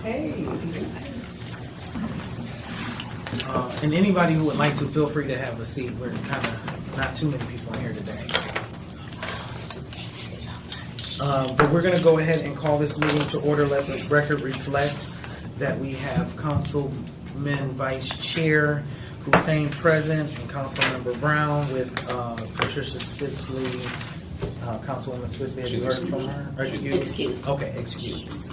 Okay. And anybody who would like to, feel free to have a seat. We're kind of not too many people in here today. But we're going to go ahead and call this meeting to order. Let the record reflect that we have Councilman Vice Chair Hussein present and Councilmember Brown with Patricia Spitzley. Councilwoman Spitzley, have you heard from her? Or excuse? Okay, excuse.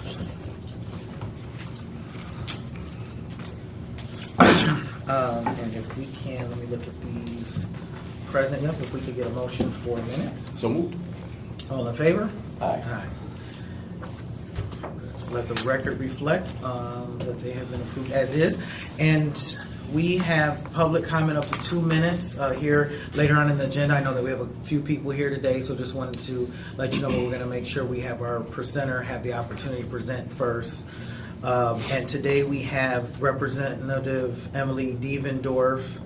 And if we can, let me look at these present. Yep, if we could get a motion for minutes. So moved. All in favor? Aye. Aye. Let the record reflect that they have been approved as is. And we have public comment up to 2 minutes here later on in the agenda. I know that we have a few people here today, so just wanted to let you know we're going to make sure we have our presenter have the opportunity to present first. And today we have Representative Emily Devendorf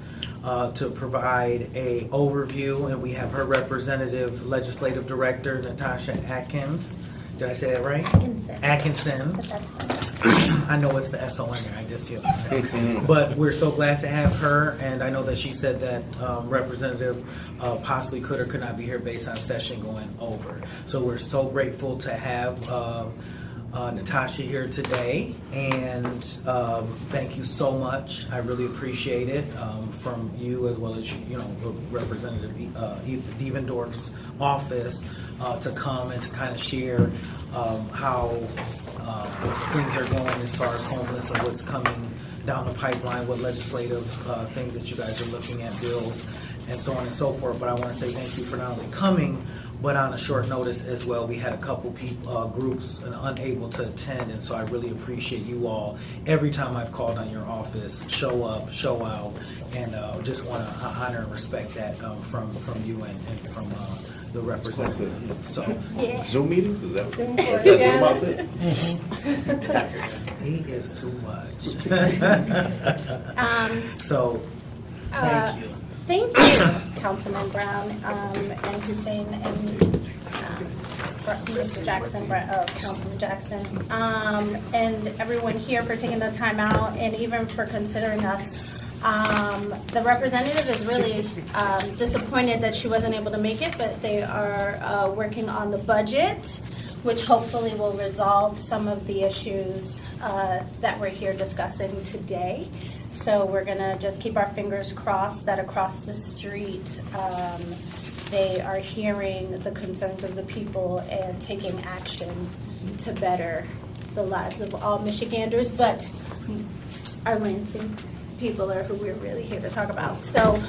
to provide a overview, and we have her representative legislative director Natasha Atkins. Did I say that right? Atkinson. But that's fine. I know it's the S-O in there, I just hear it. But we're so glad to have her, and I know that she said that Representative possibly could or could not be here based on session going over. So we're so grateful to have Natasha here today, and thank you so much. I really appreciate it from you as well as Representative Devendorf's office to come and to kind of share how things are going as far as homeless and what's coming down the pipeline, what legislative things that you guys are looking at, bills, and so on and so forth. But I want to say thank you for not only coming, but on a short notice as well. We had a couple people, groups unable to attend, and so I really appreciate you all. Every time I've called on your office, show up, show out, and just want to honor and respect that from you and from the representative. So, Yeah. Zoom meetings? Is that Zoom that Zoom outfit? he is too much. So, thank you. Thank you, Councilman Brown and Hussein and Mr. Jackson, Councilman Jackson, and everyone here for taking the time out and even for considering us. The representative is really disappointed that she wasn't able to make it, but they are working on the budget, which hopefully will resolve some of the issues that we're here discussing today. So we're going to just keep our fingers crossed that across the street they are hearing the concerns of the people and taking action to better the lives of all Michiganders, but our Lansing people are who we're really here to talk about. So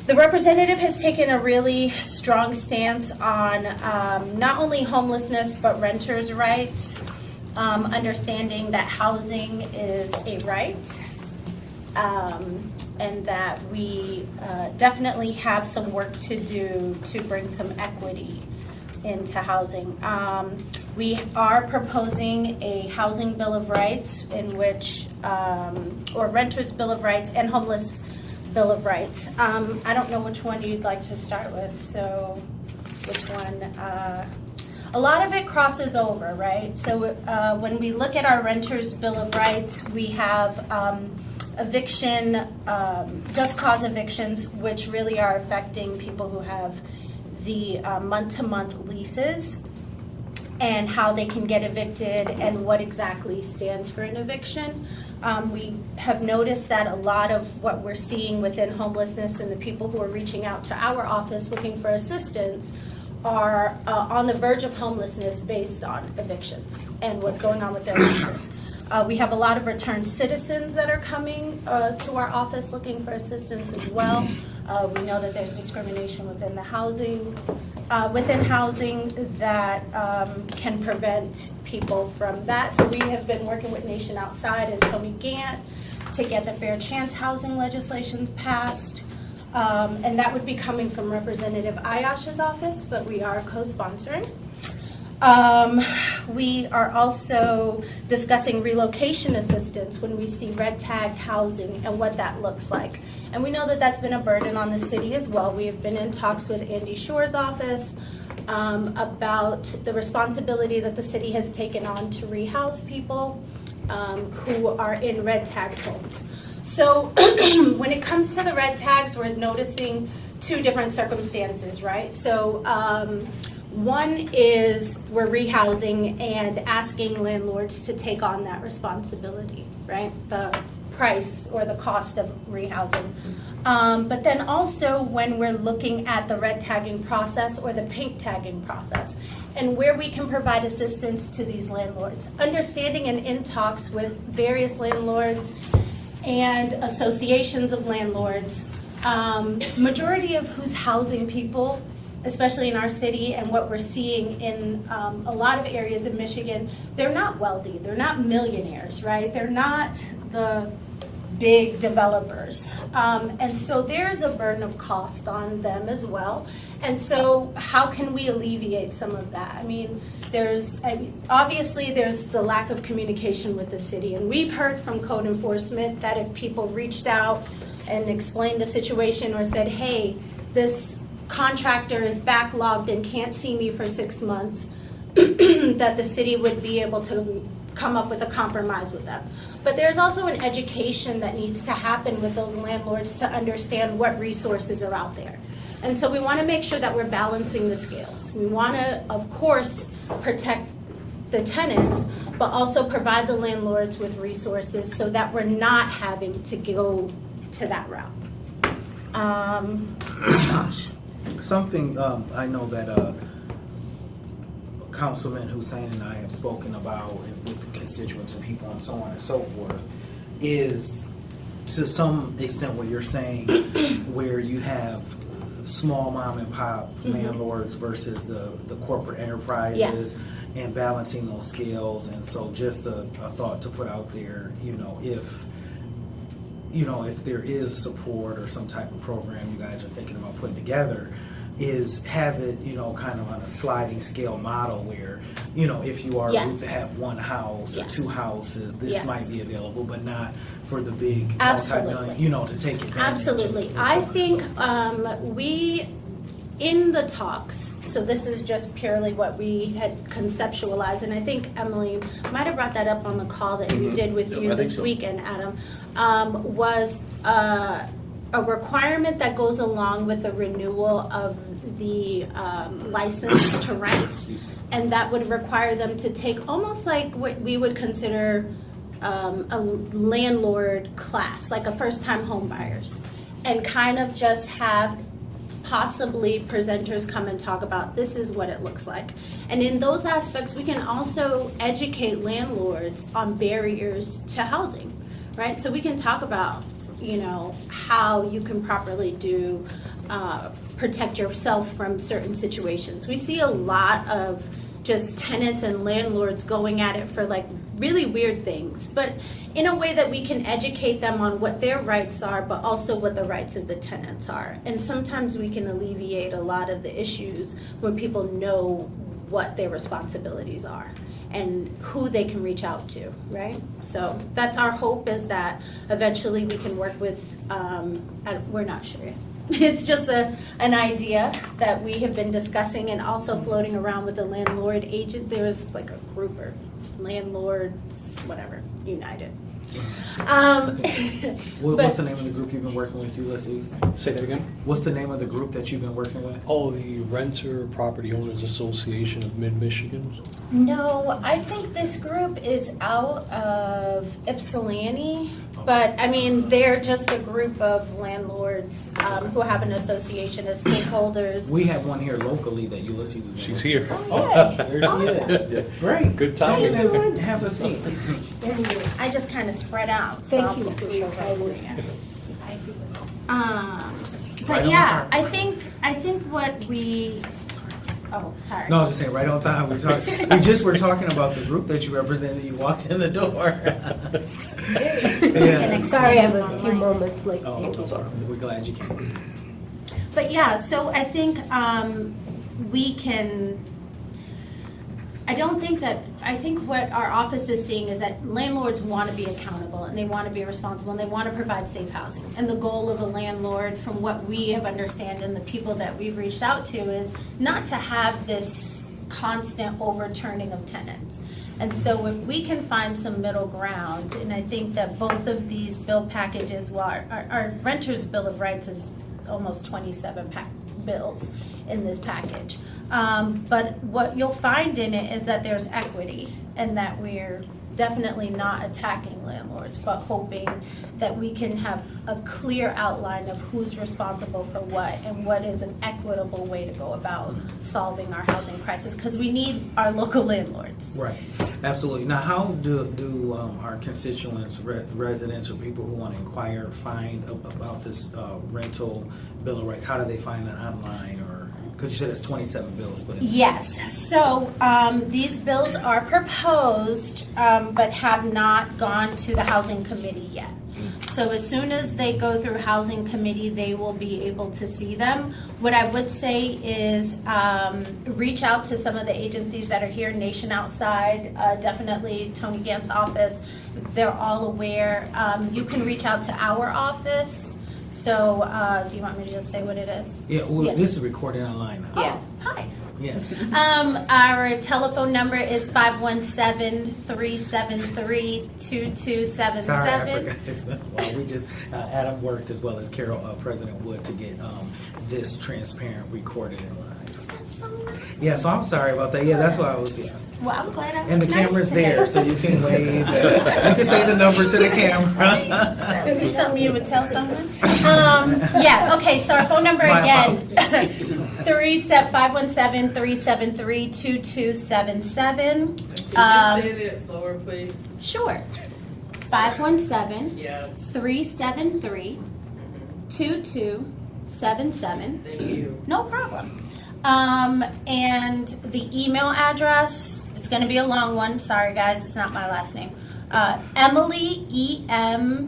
the representative has taken a really strong stance on not only homelessness but renters' rights, understanding that housing is a right. And that we definitely have some work to do to bring some equity into housing. We are proposing a housing bill of rights in which, or renters bill of rights and homeless bill of rights. I don't know which one you'd like to start with, so which one? A lot of it crosses over, right? So when we look at our renters bill of rights, we have eviction, just cause evictions, which really are affecting people who have the month-to-month leases and how they can get evicted and what exactly stands for an eviction. We have noticed that a lot of what we're seeing within homelessness and the people who are reaching out to our office looking for assistance are on the verge of homelessness based on evictions and what's going on with their leases. We have a lot of returned citizens that are coming to our office looking for assistance as well. We know that there's discrimination within the housing, that can prevent people from that. So we have been working with Nation Outside and Tony Gant to get the Fair Chance housing legislation passed. And that would be coming from Representative Ayash's office, but we are co-sponsoring. We are also discussing relocation assistance when we see red tagged housing and what that looks like. And we know that that's been a burden on the city as well. We have been in talks with Andy Shore's office about the responsibility that the city has taken on to rehouse people who are in red tagged homes. So when it comes to the red tags, we're noticing two different circumstances, right? So one is we're rehousing and asking landlords to take on that responsibility, right? The price or the cost of rehousing. But then also when we're looking at the red tagging process or the pink tagging process and where we can provide assistance to these landlords. Understanding and in talks with various landlords and associations of landlords, majority of who's housing people, especially in our city and what we're seeing in a lot of areas in Michigan, they're not wealthy, they're not millionaires, right? They're not the big developers. And so there's a burden of cost on them as well. And so how can we alleviate some of that? I mean, obviously there's the lack of communication with the city. And we've heard from code enforcement that if people reached out and explained the situation or said, hey, this contractor is backlogged and can't see me for 6 months, that the city would be able to come up with a compromise with them. But there's also an education that needs to happen with those landlords to understand what resources are out there. And so we want to make sure that we're balancing the scales. We want to, of course, protect the tenants, but also provide the landlords with resources so that we're not having to go to that route. Josh. Something I know that Councilman Hussein and I have spoken about with constituents and people and so on and so forth is to some extent what you're saying, where you have small mom and pop landlords versus the corporate enterprises. Yes. And balancing those scales. And so just a thought to put out there, if there is support or some type of program you guys are thinking about putting together, is have it, kind of on a sliding scale model where, if you are a group that have one house or two houses, this might be available, but not for the big multi-million, to take advantage. Absolutely. I think we, in the talks, so this is just purely what we had conceptualized, and I think Emily might have brought that up on the call that we did with you this weekend, Adam, was a requirement that goes along with the renewal of the license to rent, and that would require them to take almost like what we would consider a landlord class, like a first-time home buyers, and kind of just have possibly presenters come and talk about this is what it looks like. And in those aspects, we can also educate landlords on barriers to housing, right? So we can talk about, how you can properly protect yourself from certain situations. We see a lot of just tenants and landlords going at it for like really weird things, but in a way that we can educate them on what their rights are, but also what the rights of the tenants are. And sometimes we can alleviate a lot of the issues when people know what their responsibilities are and who they can reach out to, right? So that's our hope, is that eventually we can work with, we're not sure yet. It's just an idea that we have been discussing and also floating around with the landlord agent. There was like a group or landlords, whatever, united. What's the name of the group you've been working with, Ulysses? Say that again? What's the name of the group that you've been working with? Oh, the Renter Property Owners Association of Mid-Michigan. No, I think this group is out of Ypsilanti, but I mean, they're just a group of landlords who have an association as stakeholders. We have one here locally that Ulysses is. She's here. Oh, yay. There she is. Great. Good timing. Have a seat. I just kind of spread out. So Thank I'll you just for go your over kindness. here. Right But on yeah, time. I think what we. Oh, sorry. No, I was just saying, right on time. We just were talking about the group that you represent. And you walked in the door. Yeah. Sorry, I was a few moments late. Oh, no problem. We're glad you came. But yeah, so I think we can I don't think that, I think what our office is seeing is that landlords want to be accountable and they want to be responsible and they want to provide safe housing. And the goal of a landlord, from what we have understand and the people that we've reached out to, is not to have this constant overturning of tenants. And so if we can find some middle ground, and I think that both of these bill packages, well, our renter's bill of rights is almost 27 bills in this package. But what you'll find in it is that there's equity and that we're definitely not attacking landlords, but hoping that we can have a clear outline of who's responsible for what and what is an equitable way to go about solving our housing crisis, because we need our local landlords. Right, absolutely. Now, how do our constituents, residents, or people who want to inquire find about this rental bill of rights? How do they find that online, or because you said it's 27 bills put in? Yes. So these bills are proposed, but have not gone to the housing committee yet. So as soon as they go through housing committee, they will be able to see them. What I would say is reach out to some of the agencies that are here, Nation Outside, definitely Tony Gant's office. They're all aware. You can reach out to our office. So do you want me to just say what it is? Yeah, well, Yeah. This is recorded online now. Yeah. Hi. Yeah. Our telephone number is 517-373-2277. Sorry, I forgot. Well, we just, Adam worked as well as Carol, President Wood, to get this transparent recorded in live. Yeah, so I'm sorry about that. Yeah, that's why I was, yeah. Well, I'm glad I was And the nice camera's today. there, so you can wave. You can say the number to the camera. That would be something you would tell someone. Yeah, okay, so our phone number My again, apologies. 517-373-2277. Could you say that slower, please? Sure. 517 Yeah, 373-2277. thank you. No problem. And the email address, it's going to be a long one. Sorry, guys, it's not my last name. Emily, E-M-I-L-Y,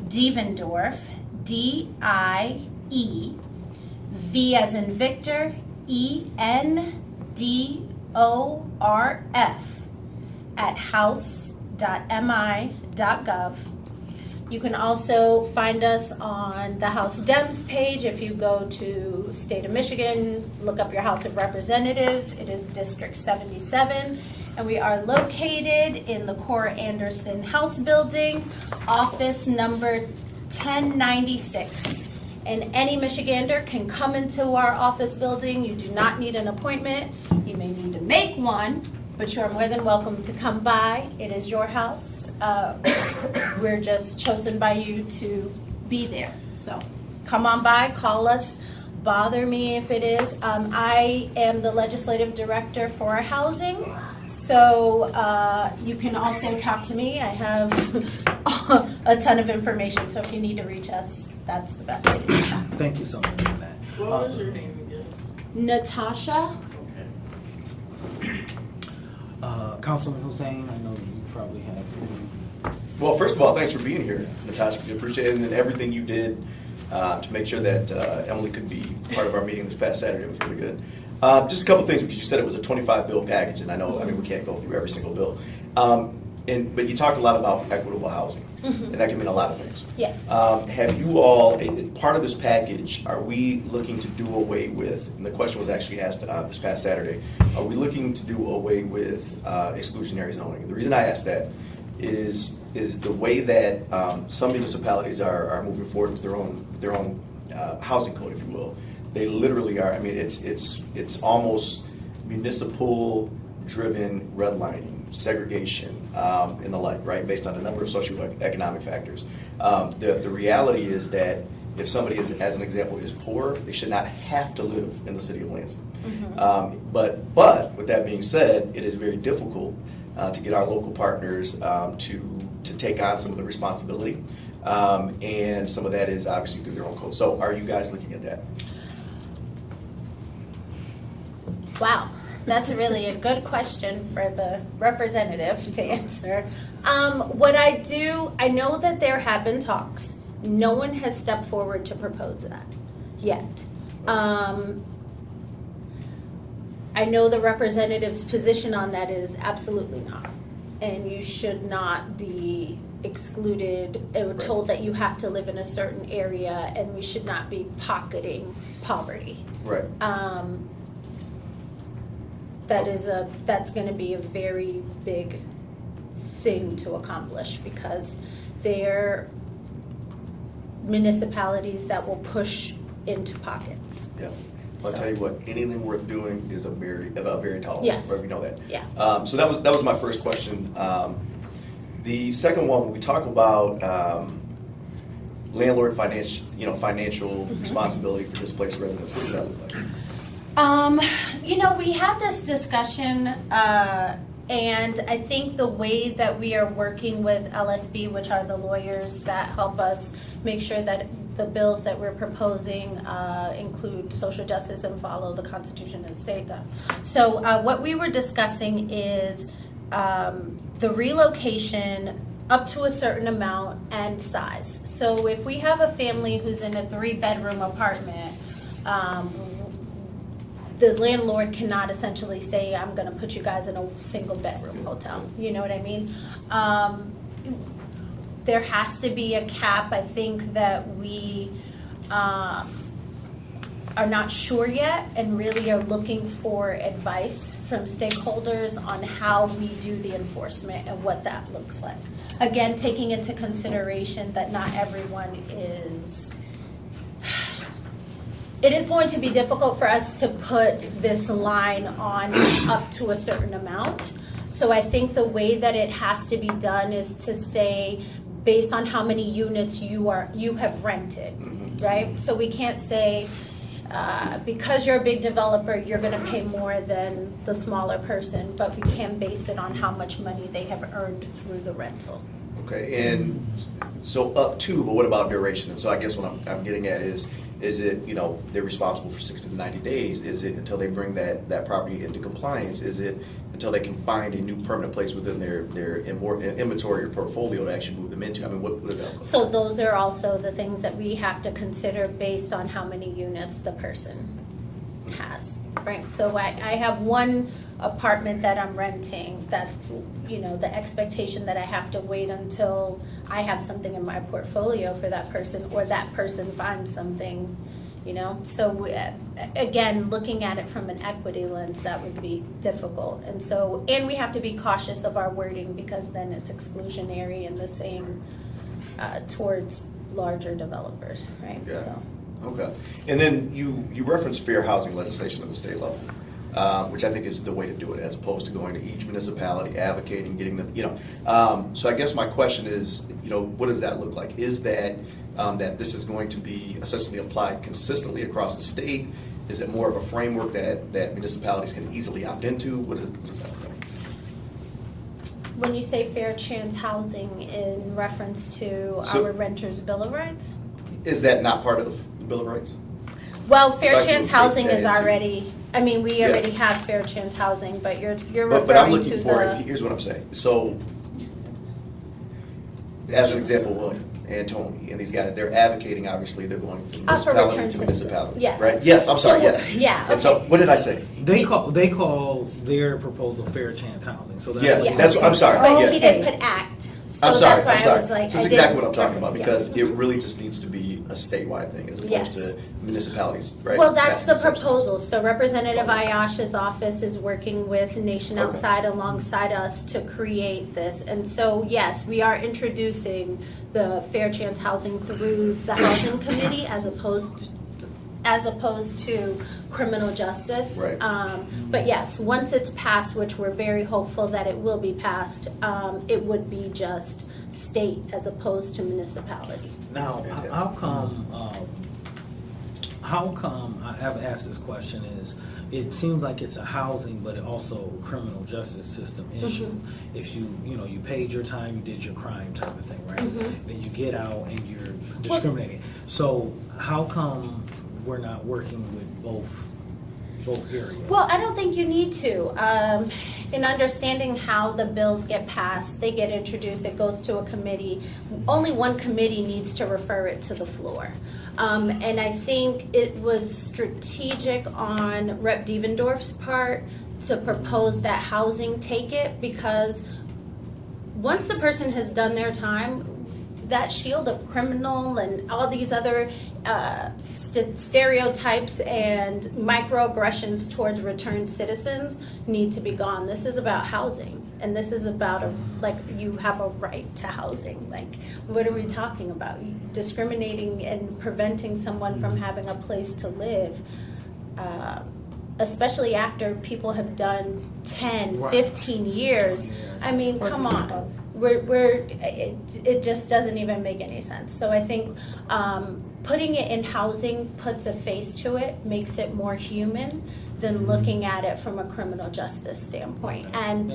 Dievendorf, D-I-E, V as in Victor, E-N-D-O-R-F, at house.mi.gov. You can also find us on the House Dems page. If you go to State of Michigan, look up your House of Representatives. It is District 77. And we are located in the Cora Anderson House Building, office number 1096. And any Michigander can come into our office building. You do not need an appointment. You may need to make one, but you are more than welcome to come by. It is your house. We're just chosen by you to be there. So come on by, call us, bother me if it is. I am the legislative director for housing. So you can also talk to me. I have a ton of information. So if you need to reach us, that's the best way to do that. Thank you so much for that. What was your name again? Natasha. Okay. Councilman Hussein, I know you probably have. Well, first of all, thanks for being here, Natasha. We appreciate it, and everything you did to make sure that Emily could be part of our meeting this past Saturday was really good. Just a couple things, because you said it was a 25-bill package, and I know, I mean, we can't go through every single bill. But you talked a lot about equitable housing, and that can mean a lot of things. Yes. Have you all, part of this package, are we looking to do away with, and the question was actually asked this past Saturday, are we looking to do away with exclusionary zoning? And the reason I asked that is the way that some municipalities are moving forward with their own housing code, if you will. They literally are. I mean, it's almost municipal-driven redlining, segregation, and the like, right? Based on a number of socioeconomic factors. The reality is that if somebody, as an example, is poor, they should not have to live in the city of Lansing. Mm-hmm. But with that being said, it is very difficult to get our local partners to take on some of the responsibility, and some of that is obviously through their own code. So are you guys looking at that? Wow, that's really a good question for the representative to answer. What I do, I know that there have been talks. No one has stepped forward to propose that yet. I know the representative's position on that is absolutely not. And you should not be excluded or told that you have to live in a certain area, and we should not be pocketing poverty. Right. That's going to be a very big thing to accomplish, because they're municipalities that will push into pockets. Yeah. I'll So- tell you what, anything worth doing is about very tall. Yes. Right, we know that. Yeah. So that was my first question. The second one, when we talk about landlord financial Mm-hmm. responsibility for displaced residents, what does that look like? We had this discussion, and I think the way that we are working with LSB, which are the lawyers that help us make sure that the bills that we're proposing include social justice and follow the Constitution and state law. So what we were discussing is the relocation up to a certain amount and size. So if we have a family who's in a 3-bedroom apartment, the landlord cannot essentially say, I'm going to put you guys in a single bedroom hotel. You know what I mean? There has to be a cap. I think that we are not sure yet, and really are looking for advice from stakeholders on how we do the enforcement and what that looks like. Again, taking into consideration that not everyone is. It is going to be difficult for us to put this line on up to a certain amount. So I think the way that it has to be done is to say, based on how many units you have rented, right? So we can't say, because you're a big developer, you're going to pay more than the smaller person, but we can base it on how much money they have earned through the rental. Okay, and so up to, but what about duration? And so I guess what I'm getting at is it, they're responsible for 60 to 90 days? Is it until they bring that property into compliance? Is it until they can find a new permanent place within their inventory or portfolio to actually move them into? I mean, what does that look like? So those are also the things that we have to consider based on how many units the person has, right? So I have one apartment that I'm renting that, the expectation that I have to wait until I have something in my portfolio for that person, or that person finds something, So again, looking at it from an equity lens, that would be difficult. And we have to be cautious of our wording, because then it's exclusionary and the same towards larger developers, right? Yeah. So. Okay. And then you referenced fair housing legislation at the state level, which I think is the way to do it, as opposed to going to each municipality, advocating, getting them, So I guess my question is, what does that look like? Is that that this is going to be essentially applied consistently across the state? Is it more of a framework that municipalities can easily opt into? What does that look like? When you say fair chance housing in reference to So- our renters' bill of rights? Is that not part of the Bill of Rights? Well, fair Like, chance we'll take housing that is into- already, we Yeah. already have fair chance housing, but you're But I'm referring to looking for, the. here's what I'm saying. So, as an example, William and Tony and these guys, they're advocating, obviously, they're going from For municipality return to citizen. municipality. Yes. Right? Yes, I'm sorry, So, yes. yeah, And so, okay. what did I say? They call their proposal fair chance housing. So that's Yes, what that's what, I'm sorry. But yeah. he didn't put act, so I'm sorry, that's why I'm sorry. I was like. So that's I exactly didn't what I'm talking about, reference- because it really just needs to be a statewide thing as Yes. opposed to municipalities, right? Well, that's the essentially- proposal. So Representative Ayash's office is working with Nation Okay. Outside alongside us to create this. And so, yes, we are introducing the fair chance housing through the housing committee as opposed to criminal justice. Right. But yes, once it's passed, which we're very hopeful that it will be passed, it would be just state as opposed to municipality. Now, how come I've asked this question is, it seems like it's a housing, but it also a criminal justice system issue. If you paid your time, you did your crime type of thing, right? Then you get out and you're discriminating. So how come we're not working with both, both areas. Well, I don't think you need to. In understanding how the bills get passed, they get introduced, it goes to a committee. Only one committee needs to refer it to the floor. And I think it was strategic on Rep. Devendorf's part to propose that housing take it, because once the person has done their time, that shield of criminal and all these other stereotypes and microaggressions towards returned citizens need to be gone. This is about housing, and this is about you have a right to housing. Like, what are we talking about? Discriminating and preventing someone from having a place to live, especially after people have done 10, Right. 15 years. I mean, come on. It just doesn't even make any sense. So I think putting it in housing puts a face to it, makes it more human than looking at it from a criminal justice standpoint. And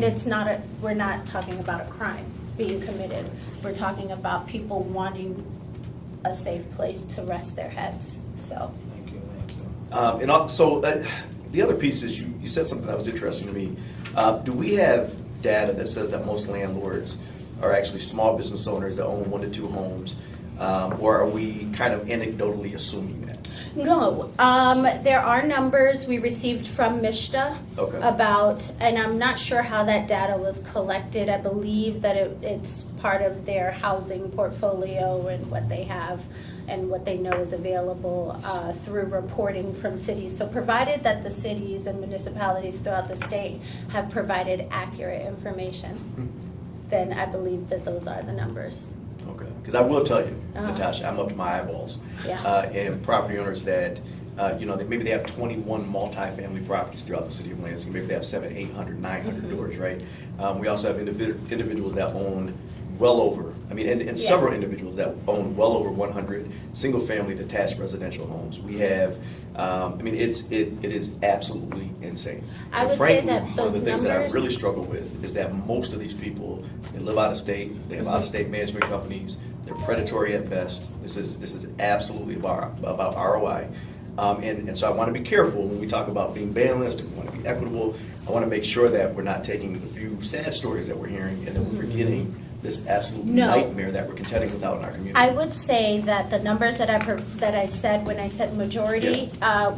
it's not we're not talking about a crime being committed. We're talking about people wanting a safe place to rest their heads. So. Thank you. And also, the other piece is you said something that was interesting to me. Do we have data that says that most landlords are actually small business owners that own 1 to 2 homes, or are we kind of anecdotally assuming that? No, there are numbers we received from MISTA Okay. about, and I'm not sure how that data was collected. I believe that it's part of their housing portfolio and what they have and what they know is available through reporting from cities. So provided that the cities and municipalities throughout the state have provided accurate information, then I believe that those are the numbers. Okay. Because I will tell you, Uh-huh. Natasha, I'm up to my eyeballs. Yeah. And property owners that, maybe they have 21 multifamily properties throughout the city of Lansing. Maybe they have 700, 800, 900 doors, right? We also have individuals that own well over, and several individuals that own well over 100 single-family detached residential homes. We have, it is absolutely insane. I And would say frankly, that one of those the things that I numbers- really struggle with is that most of these people, they live out of state, they have out-of-state management companies, they're predatory at best. This is absolutely about ROI. And so I want to be careful when we talk about being balanced, and we want to be equitable. I want to make sure that we're not taking the few sad stories that we're hearing and then we're forgetting this absolute No. nightmare that we're contending with out in our community. I would say that the numbers that I said when I said majority,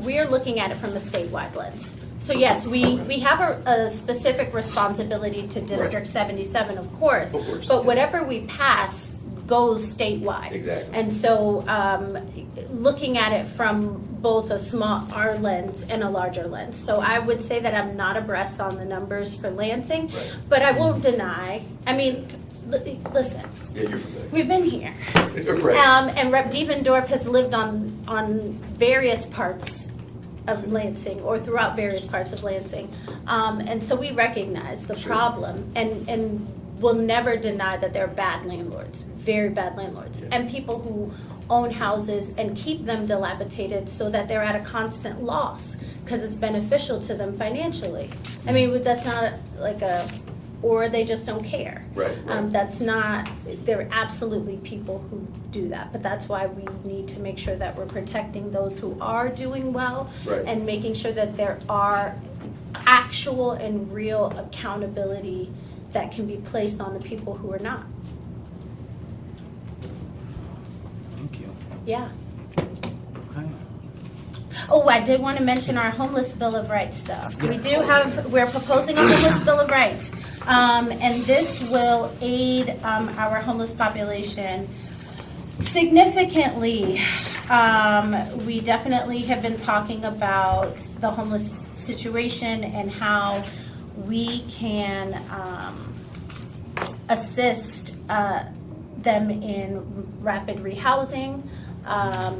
we are looking at it from a statewide lens. So yes, we have a specific responsibility to District 77, of course. Of course. But whatever we pass goes statewide. Exactly. And so looking at it from both a small R lens and a larger lens. So I would say that I'm not abreast on the numbers for Lansing, Right. but I won't deny. Listen, Yeah, you're familiar. we've been here. Right. And Rep. Devendorf has lived on various parts of Lansing, or throughout various parts of Lansing. And so we recognize the Sure. problem, and will never deny that they're bad landlords, very bad landlords. Yeah. And people who own houses and keep them dilapidated so that they're at a constant loss because it's beneficial to them financially. I mean, that's not or they just don't care. Right. That's not, there are absolutely people who do that, but that's why we need to make sure that we're protecting those who are doing well, Right. and making sure that there are actual and real accountability that can be placed on the people who are not. Thank you. Yeah. Okay. Oh, I did want to mention our homeless bill of rights, though. We Yes. do have, we're proposing a homeless bill of rights. And this will aid our homeless population significantly. We definitely have been talking about the homeless situation and how we can assist them in rapid rehousing,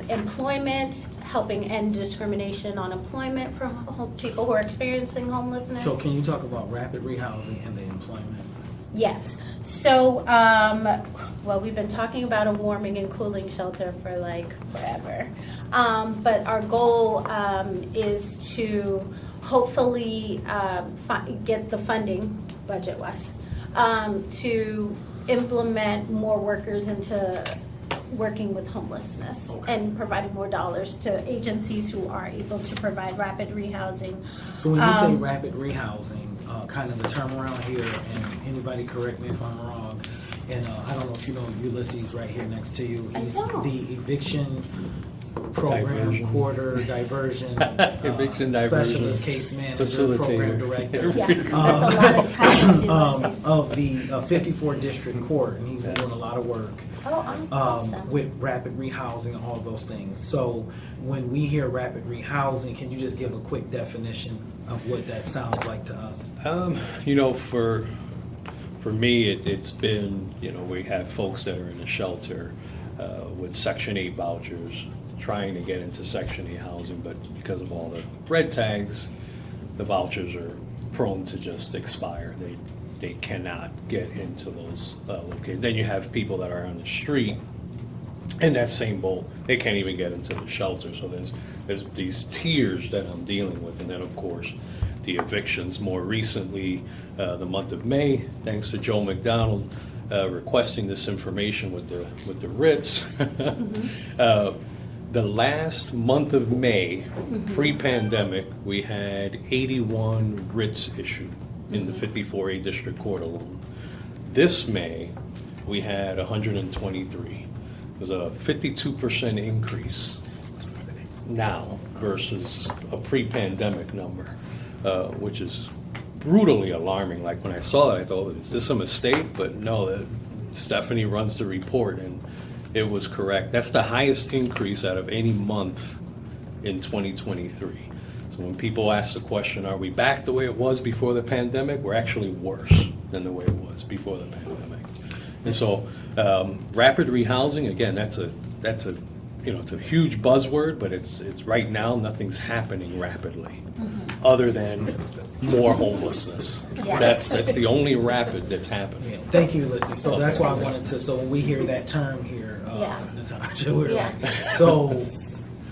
employment, helping end discrimination on employment for people who are experiencing homelessness. So can you talk about rapid rehousing and the employment? Yes. So, well, we've been talking about a warming and cooling shelter for forever. But our goal is to hopefully get the funding, budget-wise, to implement more workers into working with homelessness Okay. and providing more dollars to agencies who are able to provide rapid rehousing. So when you say rapid rehousing, kind of the term around here, and anybody correct me if I'm wrong, and I don't know if you know Ulysses right here next to you. I He's don't. the eviction program Diversion. quarter diversion Eviction diversion specialist case manager program facilitator. director. Yeah, that's a lot of time to Of the 54 district court, and he's been doing a lot of work Oh, awesome. with rapid rehousing and all of those things. So when we hear rapid rehousing, can you just give a quick definition of what that sounds like to us? You know, for me, it's been, you know, we have folks that are in the shelter with Section 8 vouchers, trying to get into Section 8 housing, but because of all the red tags, the vouchers are prone to just expire. They cannot get into those locations. Then you have people that are on the street in that same boat. They can't even get into the shelter. So there's these tiers that I'm dealing with, and then of course the evictions. More recently, the month of May, thanks to Joe McDonald requesting this information with the Ritz. The last month of May, pre-pandemic, we had 81 writs issued in the 54A District Court alone. This May, we had 123. It was a 52% increase now versus a pre-pandemic number, which is brutally alarming. Like when I saw it, I thought, is this a mistake? But no, Stephanie runs the report, and it was correct. That's the highest increase out of any month in 2023. So when people ask the question, are we back the way it was before the pandemic? We're actually worse than the way it was before the pandemic. And so rapid rehousing, again, that's a you know, it's a huge buzzword, but it's right now nothing's happening rapidly, other than more homelessness. Yes. That's the only rapid that's happening. Yeah, thank you, Lissy. So that's why I wanted to, so when we hear that term here, Yeah. Natasha, we're Yeah. like, so,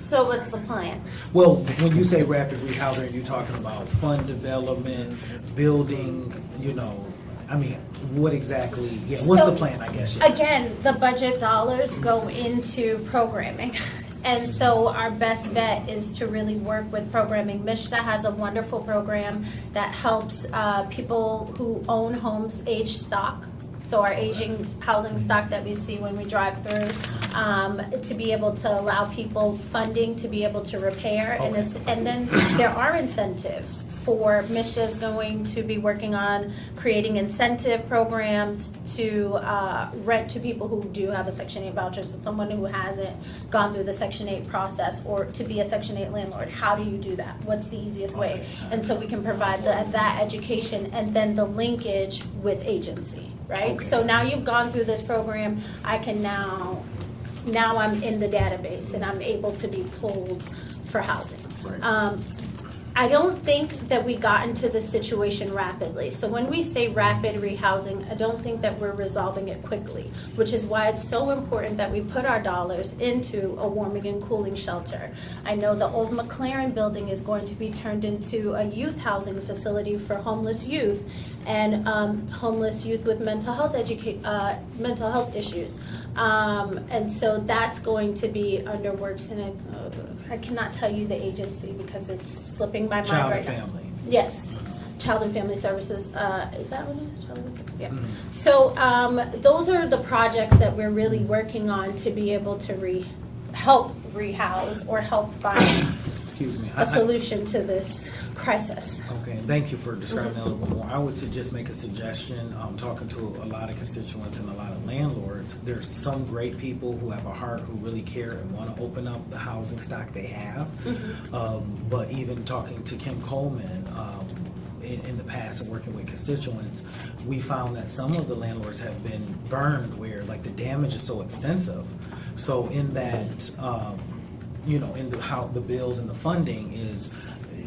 So what's the plan? well, when you say rapid rehousing, you're talking about fund development, building, you know, I mean, what exactly, yeah, what's the So, plan, I guess? yes. Again, the budget dollars go into programming. And so our best bet is to really work with programming. Mishta has a wonderful program that helps people who own homes age stock. So our aging housing stock that we see when we drive through, to be able to allow people funding to be able to repair. And then there are incentives for, Mishta is going to be working on creating incentive programs to rent to people who do have a Section 8 voucher. So someone who hasn't gone through the Section 8 process, or to be a Section 8 landlord, how do you do that? What's the easiest way? And so we can provide that education, and then the linkage with agency. Right? Okay. So now you've gone through this program, I can now I'm in the database and I'm able to be pulled for housing. Right. I don't think that we got into this situation rapidly. So when we say rapid rehousing, I don't think that we're resolving it quickly, which is why it's so important that we put our dollars into a warming and cooling shelter. I know the old McLaren building is going to be turned into a youth housing facility for homeless youth and homeless youth with mental health issues. And so that's going to be under works, and I cannot tell you the agency because it's slipping my mind Child right and now. family. Yes, Child and Family Services. Is that what it is? Child and Family? Yeah. Mhm. So those are the projects that we're really working on to be able to help rehouse or help find Excuse me. a solution to this crisis. Okay, thank you for describing that a little bit more. I would just make a suggestion, talking to a lot of constituents and a lot of landlords. There's some great people who have a heart, who really care and want to open up the housing stock they have. But even talking to Kim Coleman in the past and working with constituents, we found that some of the landlords have been burned where like the damage is so extensive. So in that, you know, in how the bills and the funding is,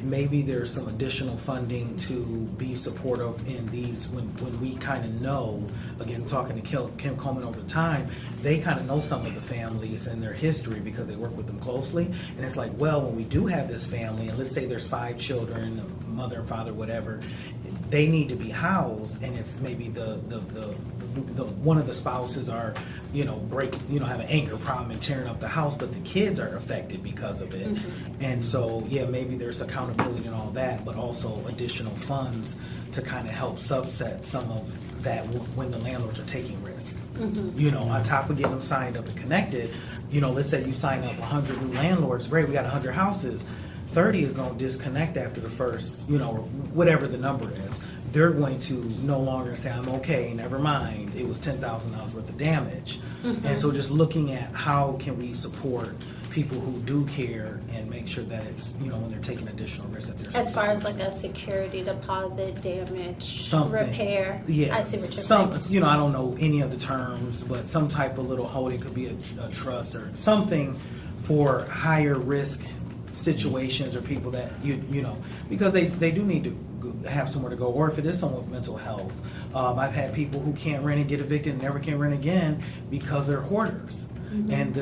maybe there's some additional funding to be supportive in these when we kind of know, again, talking to Kim Coleman over time, they kind of know some of the families and their history because they work with them closely. And it's like, well, when we do have this family, and let's say there's 5 children, mother and father, whatever, they need to be housed, and it's maybe the one of the spouses are, have an anger problem and tearing up the house, but the kids are affected because of it. And so, yeah, maybe there's accountability and all that, but also additional funds to kind of help subset some of that when the landlords are taking risk. On top of getting them signed up and connected, let's say you sign up 100 new landlords, great, we got 100 houses, 30 is going to disconnect after the first, or whatever the number is. They're going to no longer say, I'm okay, never mind, it was $10,000 worth of damage. And so just looking at how can we support people who do care and make sure that it's, when they're taking additional risks that there's As far as like a security deposit, damage, something. repair. Yeah. I see what you're saying. I don't know any of the terms, but some type of little holding, could be a trust or something for higher risk situations or people that because they do need to have somewhere to go, or if it is someone with mental health. I've had people who can't rent and get evicted and never can rent again because they're hoarders. And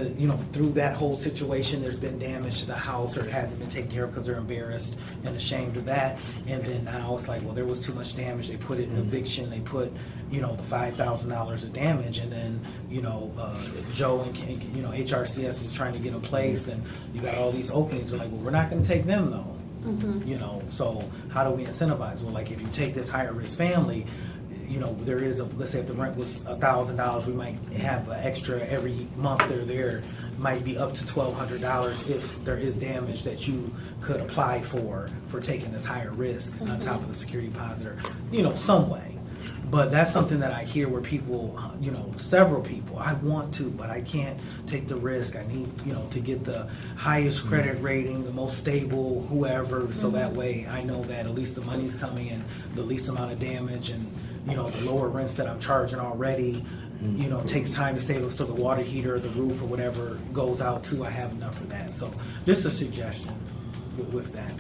through that whole situation, there's been damage to the house, or it hasn't been taken care of because they're embarrassed and ashamed of that. And then now it's like, well, there was too much damage. They put it in eviction. They put, the $5,000 of damage, and then Joe and HRCS is trying to get in place, and you got all these openings. They're like, well, we're not going to take them though. So how do we incentivize? Well, like if you take this higher risk family, there is let's say if the rent was $1,000, we might have an extra every month they're there, might be up to $1,200 if there is damage that you could apply for taking this higher risk on top of the security deposit, or, some way. But that's something that I hear where people, several people, I want to, but I can't take the risk. I need, to get the highest credit rating, the most stable, whoever, so that way I know that at least the money's coming in, the least amount of damage, and, the lower rents that I'm charging already, takes time to save, so the water heater, the roof, or whatever goes out too, I have enough of that. So just a suggestion with that.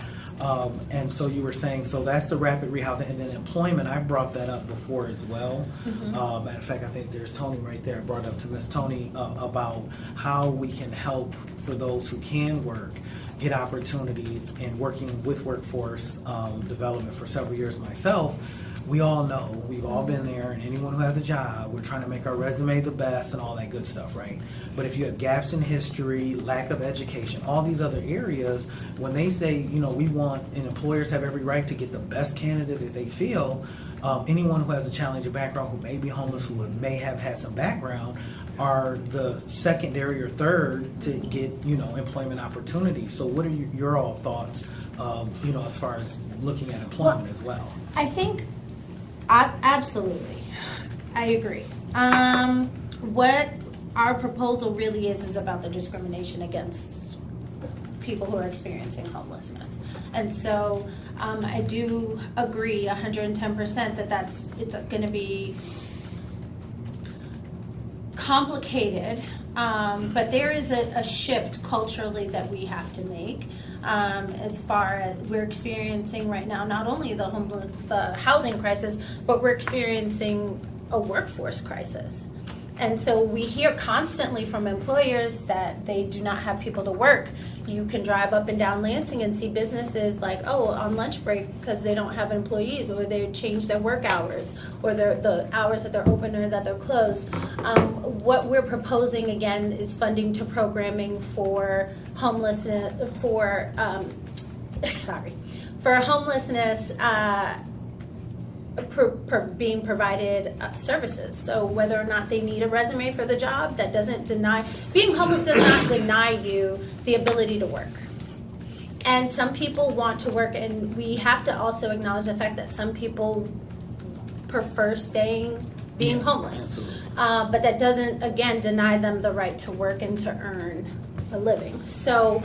And so you were saying, so that's the rapid rehousing, and then employment, I brought that up before as well. Matter of fact, I think there's Tony right there. I brought up to Miss Tony about how we can help for those who can work, get opportunities, and working with workforce development for several years myself. We all know, we've all been there, and anyone who has a job, we're trying to make our resume the best and all that good stuff, right? But if you have gaps in history, lack of education, all these other areas, when they say, we want, and employers have every right to get the best candidate that they feel, anyone who has a challenging background, who may be homeless, who may have had some background, are the secondary or third to get, employment opportunities. So what are your all thoughts, as far as looking at employment as well? I think, absolutely, I agree. What our proposal really is about the discrimination against people who are experiencing homelessness. And so I do agree 110% that it's going to be complicated, but there is a shift culturally that we have to make. As far as we're experiencing right now, not only the housing crisis, but we're experiencing a workforce crisis. And so we hear constantly from employers that they do not have people to work. You can drive up and down Lansing and see businesses like, on lunch break because they don't have employees, or they change their work hours, or the hours that they're open or that they're closed. What we're proposing again is funding to programming for homelessness, for homelessness being provided services. So whether or not they need a resume for the job, that doesn't deny, being homeless does not deny you the ability to work. And some people want to work, and we have to also acknowledge the fact that some people prefer being homeless. But that doesn't, again, deny them the right to work and to earn a living. So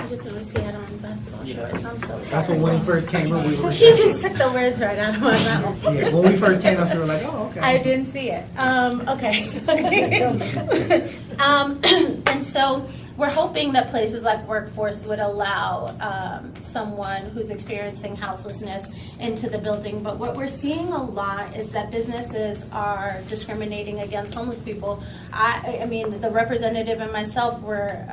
I just noticed he had on basketball shorts. I'm so sorry. That's what when he first came in, we were. He just took the words right out of my mouth. Yeah, when we first came up, we were like, oh, okay. I didn't see it. Okay. And so we're hoping that places like Workforce would allow someone who's experiencing houselessness into the building. But what we're seeing a lot is that businesses are discriminating against homeless people. I mean, the representative and myself were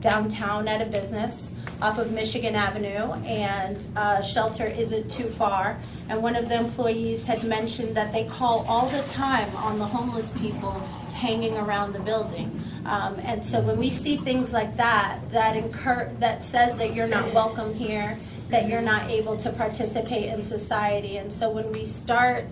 downtown at a business off of Michigan Avenue, and shelter isn't too far. And one of the employees had mentioned that they call all the time on the homeless people hanging around the building. And so when we see things like that, that says that you're not welcome here, that you're not able to participate in society. And so when we start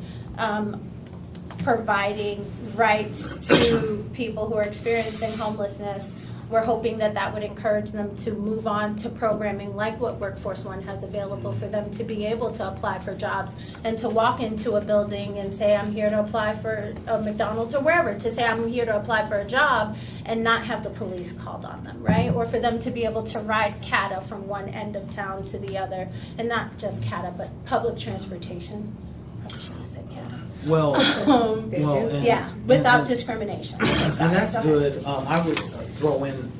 providing rights to people who are experiencing homelessness, we're hoping that that would encourage them to move on to programming like what Workforce One has available for them to be able to apply for jobs and to walk into a building and say, I'm here to apply for a McDonald's or wherever, to say I'm here to apply for a job and not have the police called on them, right? Or for them to be able to ride CATA from one end of town to the other, and not just CATA, but public transportation. Probably shouldn't have said CATA. Well, and- Yeah, without and- discrimination. And that's good. I would throw in,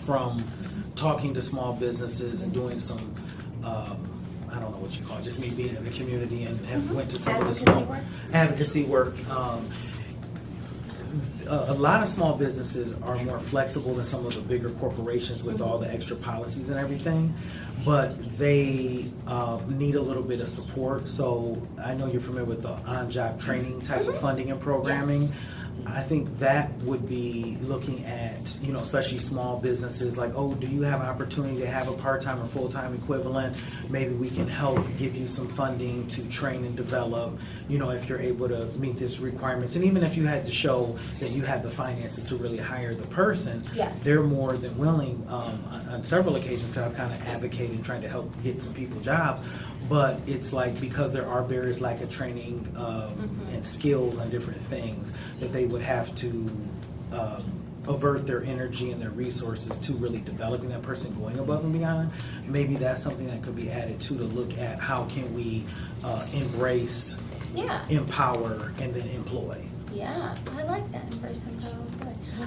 from talking to small businesses and doing some, I don't know what you call it, just me being in the community and have went to some of the small advocacy work. A lot of small businesses are more flexible than some of the bigger corporations with all the extra policies and everything, but they need a little bit of support. So I know you're familiar with the on-job training type of funding and programming. Yes. I think that would be looking at, especially small businesses, like, oh, do you have an opportunity to have a part-time or full-time equivalent? Maybe we can help give you some funding to train and develop, if you're able to meet these requirements. And even if you had to show that you had the finances to really hire the person, Yes. they're more than willing, on several occasions, because I've kind of advocated trying to help get some people jobs. But it's like, because there are barriers, lack of training and skills on different things, that they would have to avert their energy and their resources to really developing that person, going above and beyond. Maybe that's something that could be added to look at how can we embrace, Yeah. empower, and then employ. Yeah, I like that in person.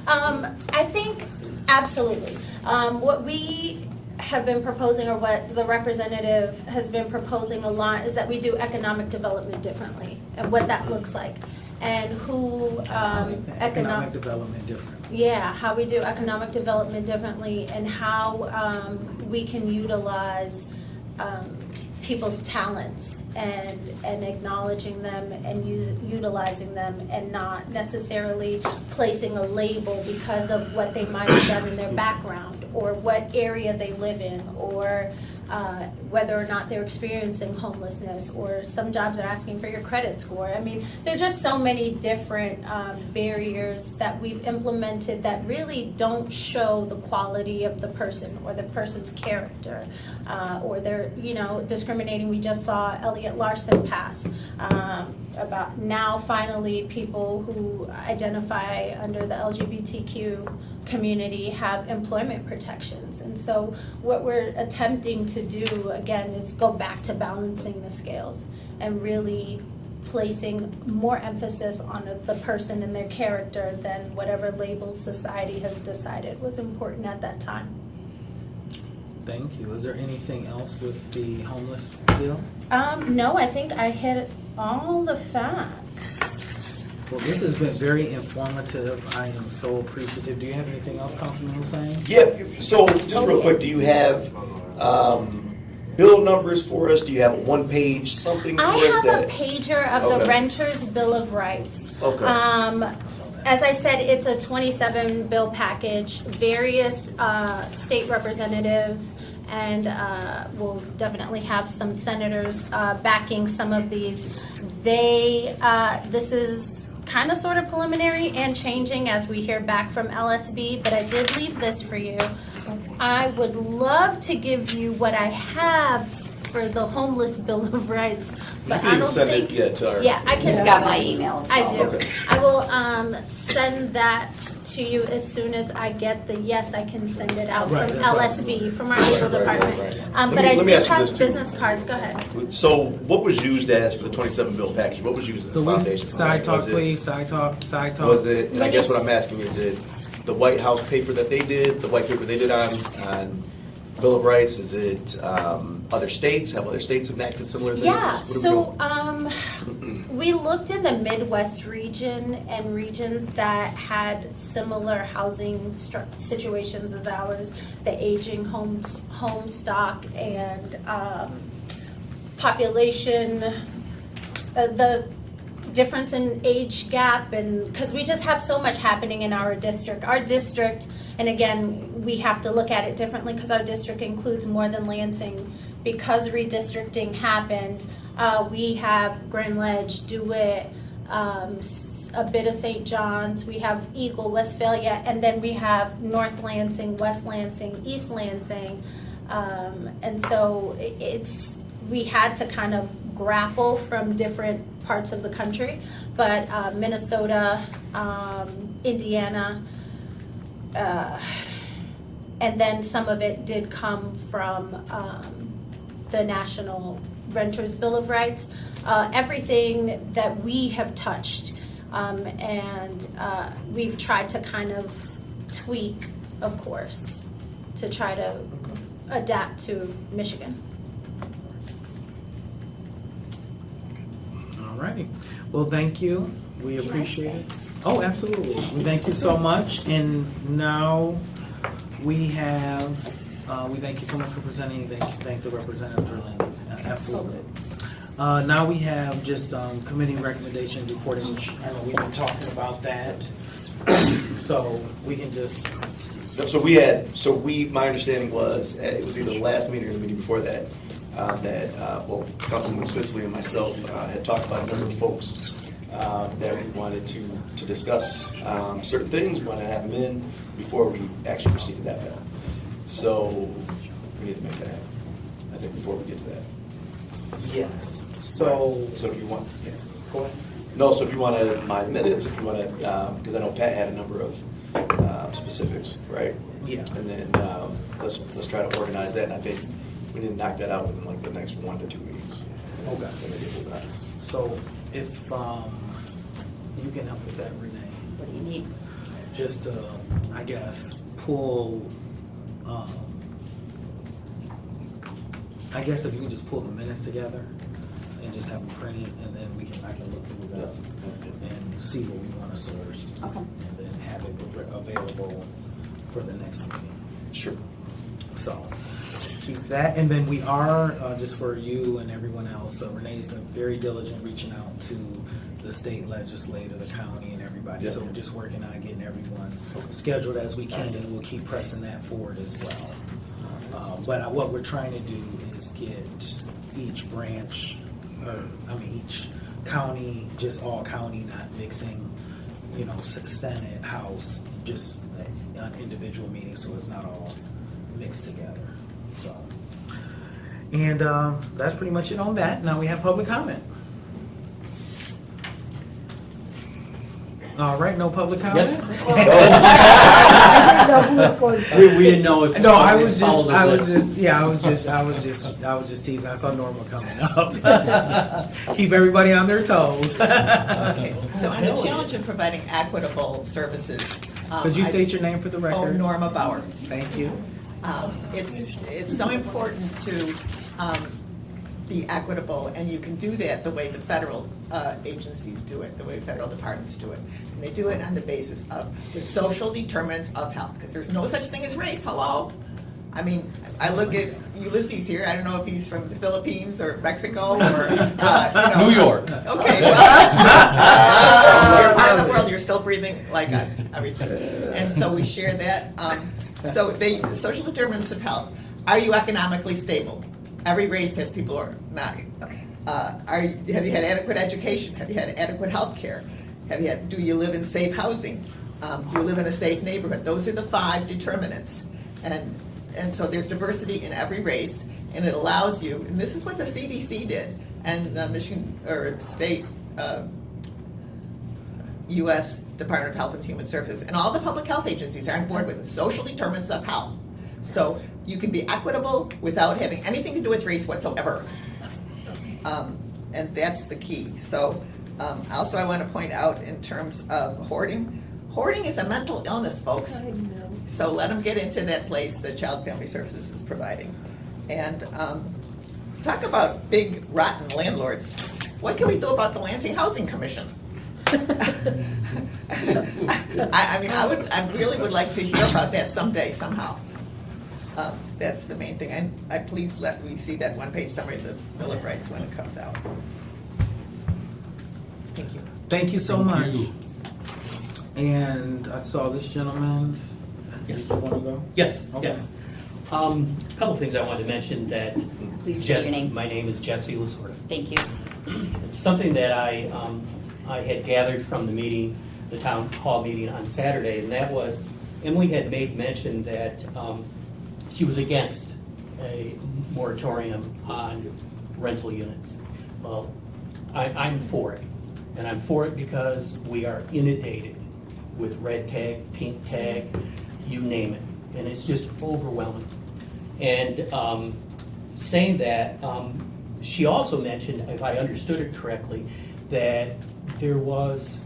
I think absolutely. What we have been proposing, or what the representative has been proposing a lot, is that we do economic development differently, and what that looks like, and who Economic development different. Yeah, how we do economic development differently, and how we can utilize people's talents and acknowledging them and utilizing them, and not necessarily placing a label because of what they might have done in their background, or what area they live in, or whether or not they're experiencing homelessness, or some jobs are asking for your credit score. I mean, there are just so many different barriers that we've implemented that really don't show the quality of the person or the person's character, or they're, discriminating. We just saw Elliot Larson pass about now finally people who identify under the LGBTQ community have employment protections. And so what we're attempting to do, again, is go back to balancing the scales and really placing more emphasis on the person and their character than whatever labels society has decided was important at that time. Thank you. Is there anything else with the homeless bill? No, I think I hit all the facts. Well, this has been very informative. I am so appreciative. Do you have anything else, Councilman Hussein? Yeah, so just real quick, do you have bill numbers for us? Do you have a one-page something for I us? have a pager of the Okay. Renters Bill of Rights. Okay. As I said, it's a 27 bill package. Various state representatives, and we'll definitely have some senators backing some of these. This is kind of sort of preliminary and changing as we hear back from LSB, but I did leave this for you. I would love to give you what I have for the homeless Bill of Rights, but can I even don't send think. it, yeah, to our- Yeah, I can. It's got my email. I so- do. Okay. I will send that to you as soon as I get the yes. I can send it out Right, from that's LSB, from our legal department. right. But Let I me do ask you have this, too. business cards. Go ahead. So what was used as for the 27 bill package? What was used as the Can we foundation? for side that? talk, Was it- please? Side talk. Was it, and I guess what I'm asking, is it the White House paper that they did, the white paper they did on Bill of Rights? Is it other states? Have other states enacted similar things? Yeah, What are we so doing? we looked in the Midwest region and regions that had similar housing situations as ours, the aging home stock and population, the difference in age gap, and because we just have so much happening in our district. Our district, and again, we have to look at it differently because our district includes more than Lansing. Because redistricting happened, we have Grand Ledge, DeWitt, a bit of St. John's, we have Eagle, Westphalia, and then we have North Lansing, West Lansing, East Lansing. And so we had to kind of grapple from different parts of the country, but Minnesota, Indiana, and then some of it did come from the National Renters Bill of Rights. Everything that we have touched, and we've tried to kind of tweak, of course, to try to adapt to Michigan. Alrighty. Well, thank you. We Can I appreciate stay? it. Oh, absolutely. We thank you so much. And now we have, we thank you so much for presenting. Thank the representative, Jerlyn. Absolutely. Now we have just committee recommendation reporting, which I know we've been talking about that. So we can just, My understanding was, it was either the last meeting or the meeting before that, both Councilman Spitzley and myself had talked about a number of folks that we wanted to discuss certain things, we wanted to have them in before we actually proceeded that path. So we need to make that happen, I think, before we get to that. yes. So, if you want, yeah. go ahead. No, so if you want to, my minutes, if you want to, because I know Pat had a number of specifics, right? Yeah. And then let's try to organize that, and I think we need to knock that out within like the next 1 to 2 weeks. Okay. And then get moving on. So if you can help with that, Renee. What do you need? Just to, I guess, pull, I guess if you can just pull the minutes together and just have them printed, and then I can look through that and see what we want to source. Okay. And then have it available for the next meeting. Sure. So keep that. And then we are, just for you and everyone else, so Renee's been very diligent reaching out to the state legislator, the county, and everybody. Yeah. So we're just working on getting everyone scheduled as we can, and we'll keep pressing that forward as well. But what we're trying to do is get each branch, each county, just all county, not mixing, Senate, House, just an individual meeting, so it's not all mixed together. So, and that's pretty much it on that. Now we have public comment. All right, no public comment? I didn't know who was going to. We didn't know if. No, I was followed just teasing. I saw Norma coming up. Keep everybody on their toes. Okay, so on the challenge of providing equitable services. Could you state your name for the record? Norma Bauer. Thank you. It's so important to be equitable, and you can do that the way the federal agencies do it, the way federal departments do it. And they do it on the basis of the social determinants of health, because there's no such thing as race, hello? I mean, I look at Ulysses here, I don't know if he's from the Philippines or Mexico or, New York. Okay, well, you're part of the world, you're still breathing like us, everything. And so we share that. So the social determinants of health. Are you economically stable? Every race has people who are not. Okay. Have you had adequate education? Have you had adequate health care? Do you live in safe housing? Do you live in a safe neighborhood? Those are the 5 determinants. And so there's diversity in every race, and it allows you, and this is what the CDC did, and the Michigan, or state, U.S. Department of Health and Human Services, and all the public health agencies are on board with the social determinants of health. So you can be equitable without having anything to do with race whatsoever. And that's the key. So also I want to point out in terms of hoarding. Hoarding is a mental illness, folks. I know. So let them get into that place that Child Family Services is providing. And talk about big rotten landlords. What can we do about the Lansing Housing Commission? I mean, I really would like to hear about that someday, somehow. That's the main thing. And please let me see that one-page summary of the Bill of Rights when it comes out. Thank you. Thank you so Thank much. you. And I saw this gentleman. Yes. You want to go? Yes, Okay. yes. A couple things I wanted to mention that. Please state your name. My name is Jesse Lasorda. Thank you. Something that I had gathered from the meeting, the town hall meeting on Saturday, and that was Emily had made mention that she was against a moratorium on rental units. Well, I'm for it, and I'm for it because we are inundated with red tag, pink tag, you name it, and it's just overwhelming. And saying that, she also mentioned, if I understood it correctly, that there was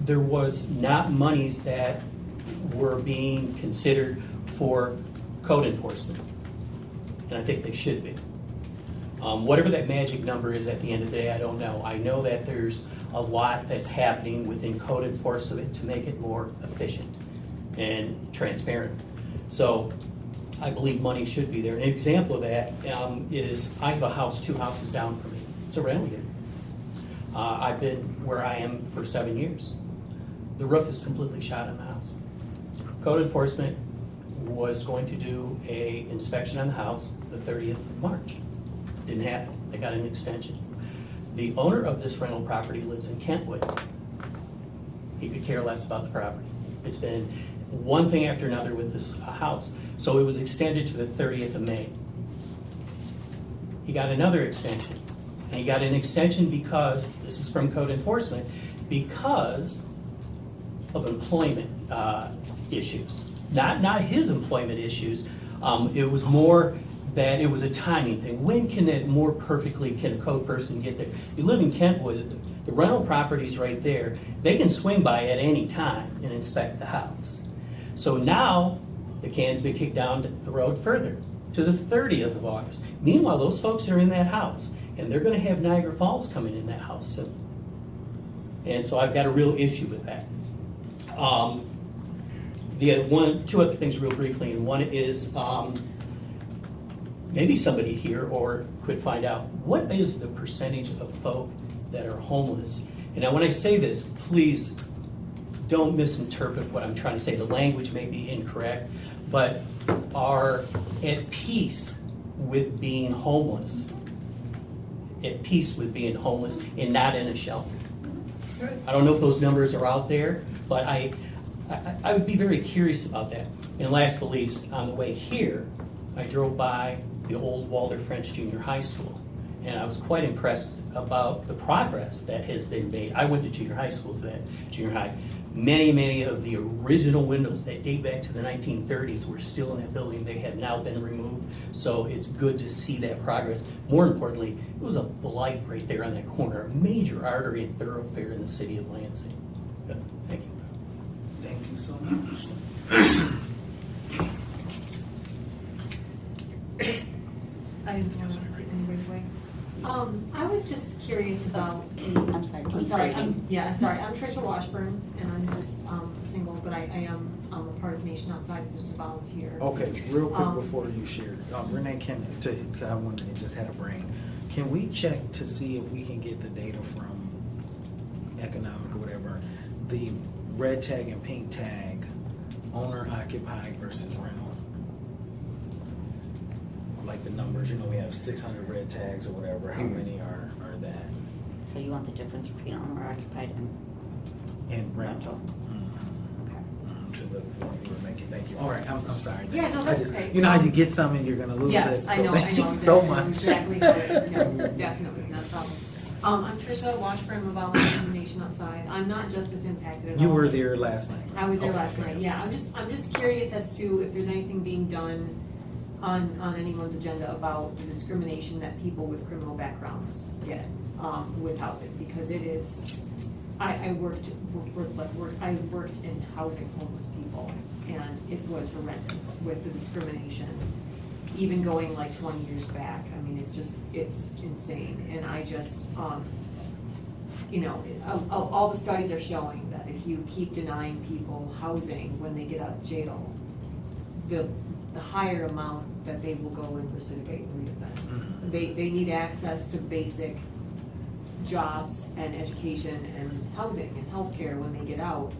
not monies that were being considered for code enforcement, and I think they should be. Whatever that magic number is at the end of the day, I don't know. I know that there's a lot that's happening within code enforcement to make it more efficient and transparent. So I believe money should be there. An example of that is I have a house 2 houses down from me. It's a rental unit. I've been where I am for 7 years. The roof is completely shot on the house. Code enforcement was going to do a inspection on the house the 30th of March. Didn't happen. They got an extension. The owner of this rental property lives in Kentwood. He could care less about the property. It's been one thing after another with this house. So it was extended to the 30th of May. He got another extension. And he got an extension because, this is from code enforcement, because of employment issues. Not his employment issues. It was more that it was a timing thing. When can that more perfectly, can a code person get there? You live in Kentwood, the rental property's right there. They can swing by at any time and inspect the house. So now, the can's been kicked down the road further, to the 30th of August. Meanwhile, those folks are in that house, and they're gonna have Niagara Falls coming in that house soon. And so I've got a real issue with that. Two other things real briefly, and one is, maybe somebody here or could find out, what is the percentage of folk that are homeless? And now when I say this, please don't misinterpret what I'm trying to say. The language may be incorrect, but are at peace with being homeless. At peace with being homeless and not in a shelter. I don't know if those numbers are out there, but I would be very curious about that. And last but least, on the way here, I drove by the old Walter French Junior High School, and I was quite impressed about the progress that has been made. I went to junior high school to that junior high. Many of the original windows that date back to the 1930s were still in that building. They have now been removed, so it's good to see that progress. More importantly, it was a blight right there on that corner, a major artery and thoroughfare in the city of Lansing. Good. Thank you. Thank you so much. I didn't want to get anybody's way. I was just curious about. I'm sorry, can you say your name? Yeah, sorry. I'm Tricia Washburn, and I'm just single, but I am a part of Nation Outside as just a volunteer. Okay, real quick before you share, Renee, I wanted to just had a brain. Can we check to see if we can get the data from economic or whatever, the red tag and pink tag, owner occupied versus rental? Like the numbers, we have 600 red tags or whatever, how many are that? So you want the difference between owner occupied And rental. Okay. To the point you were making, thank you. All right, I'm sorry. Yeah, no, that's okay. You know how you get some and you're gonna lose it, Yes, I so know thank you so exactly, much. exactly. No, definitely, not a problem. I'm Tricia Washburn, I'm a volunteer from Nation Outside. I'm not just as impacted at all. You were there last night, right? I was there Okay, last okay. night, yeah. I'm just curious as to if there's anything being done on anyone's agenda about the discrimination that people with criminal backgrounds get with housing, because it is I worked in housing homeless people, and it was horrendous with the discrimination, even going like 20 years back. I mean, it's insane, and I just, you know, all the studies are showing that if you keep denying people housing when they get out of jail, the higher amount that they will go and recidivate and reoffend. They need access to basic jobs and education and housing and healthcare when they get out.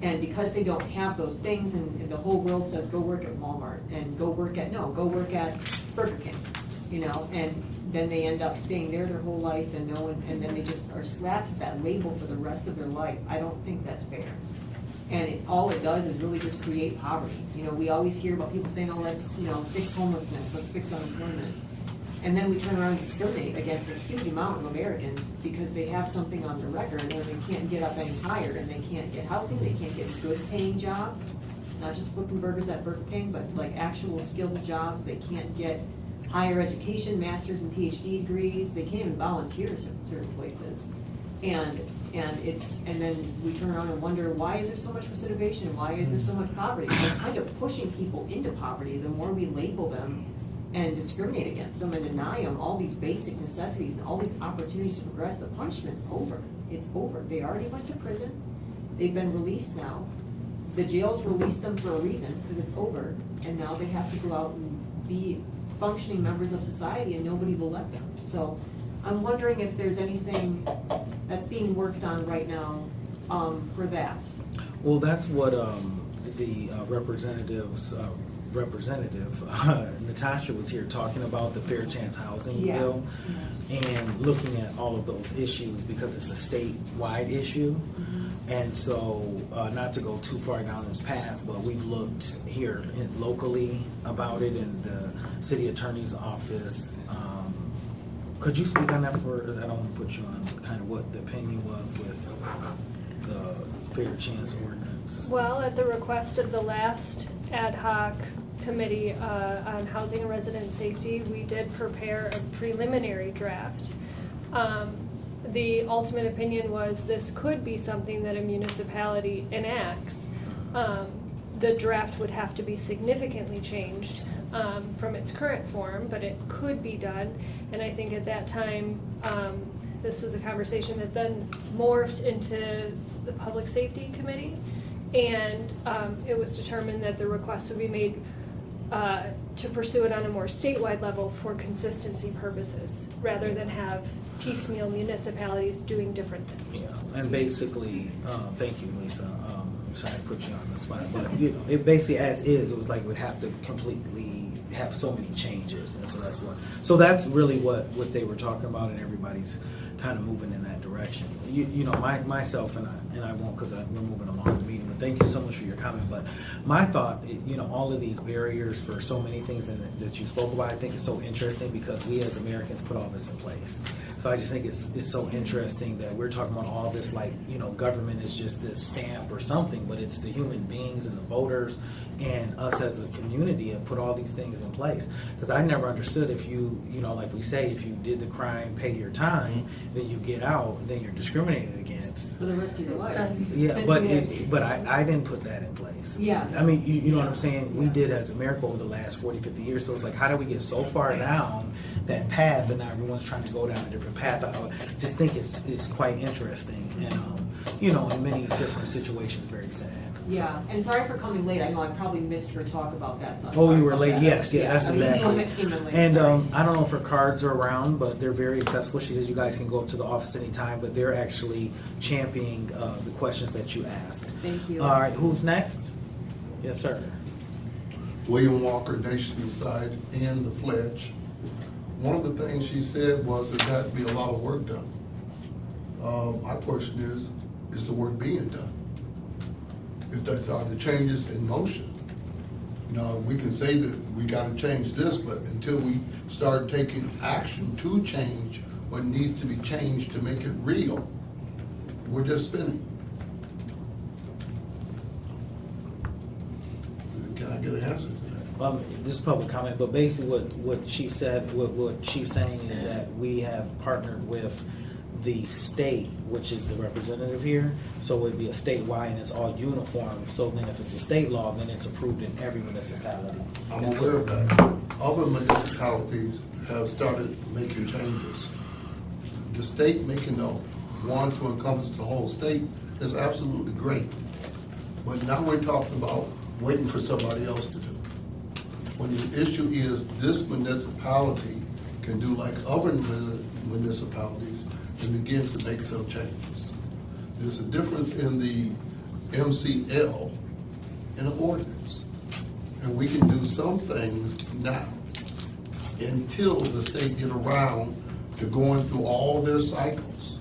And because they don't have those things, and the whole world says, go work at Walmart, and go work at Burger King, you know, and then they end up staying there their whole life, and and then they just are slapped with that label for the rest of their life. I don't think that's fair. And all it does is really just create poverty. You know, we always hear about people saying, oh, let's, you know, fix homelessness, let's fix unemployment. And then we turn around and discriminate against a huge amount of Americans because they have something on their record and they can't get up any higher, and they can't get housing, they can't get good paying jobs, not just flipping burgers at Burger King, but like actual skilled jobs. They can't get higher education, master's and PhD degrees. They can't even volunteer at certain places. And then we turn around and wonder, why is there so much recidivation? Why is there so much poverty? We're kind of pushing people into poverty the more we label them and discriminate against them and deny them all these basic necessities and all these opportunities to progress. The punishment's over. It's over. They already went to prison. They've been released now. The jails released them for a reason, because it's over, and now they have to go out and be functioning members of society, and nobody will let them. So I'm wondering if there's anything that's being worked on right now for that. Well, that's what the representative Natasha was here talking about, the Fair Chance Housing Bill, and looking at all of those issues because it's a statewide issue. And so, not to go too far down this path, but we've looked here locally about it in the city attorney's office. Could you speak on that I don't want to put you on kind of what the opinion was with the Fair Chance ordinance? Well, at the request of the last ad hoc committee on housing and resident safety, we did prepare a preliminary draft. The ultimate opinion was this could be something that a municipality enacts. The draft would have to be significantly changed from its current form, but it could be done. And I think at that time, this was a conversation that then morphed into the Public Safety Committee. And it was determined that the request would be made to pursue it on a more statewide level for consistency purposes, rather than have piecemeal municipalities doing different things. Yeah, and basically, thank you, Lisa. I'm sorry to put you on the spot, but you know, it basically as is, it was like we'd have to completely have so many changes, and so that's really what they were talking about, and everybody's kind of moving in that direction. You know, myself and I won't, because we're moving along the meeting, but thank you so much for your comment. But my thought, you know, all of these barriers for so many things that you spoke about, I think is so interesting because we as Americans put all this in place. So I just think it's so interesting that we're talking about all this like, you know, government is just this stamp or something, but it's the human beings and the voters and us as a community have put all these things in place. Because I never understood if you know, like we say, if you did the crime, pay your time, then you get out, then you're discriminated against. For the rest of your life. Yeah, but I didn't put that in place. Yeah. I mean, you know what I'm saying? We did as America over the last 40, 50 years. So it's like, how do we get so far down that path and now everyone's trying to go down a different path? I just think it's quite interesting and, you know, in many different situations, very sad. Yeah, and sorry for coming late. I know I probably missed her talk about that. So I'm Oh, sorry you were about late? that. Yes, yeah, that's I was the exactly. one that came in late, And sorry. I don't know if her cards are around, but they're very accessible. She says you guys can go up to the office anytime, but they're actually championing the questions that you asked. Thank you. All right, who's next? Yes, sir. William Walker, Nation Inside, and the Fledge. One of the things she said was there had to be a lot of work done. My question is the work being done? If that's are the changes in motion. Now, we can say that we gotta change this, but until we start taking action to change what needs to be changed to make it real, we're just spinning. Can I get an answer to that? This is public comment, but basically what she said, what she's saying is that we have partnered with the state, which is the representative here. So it would be a statewide and it's all uniform. So then if it's a state law, then it's approved in every municipality. I'm aware of that. Other municipalities have started making changes. The state making a one to encompass the whole state is absolutely great. But now we're talking about waiting for somebody else to do. When the issue is this municipality can do like other municipalities and begin to make some changes. There's a difference in the MCL and the ordinance. And we can do some things now until the state get around to going through all their cycles.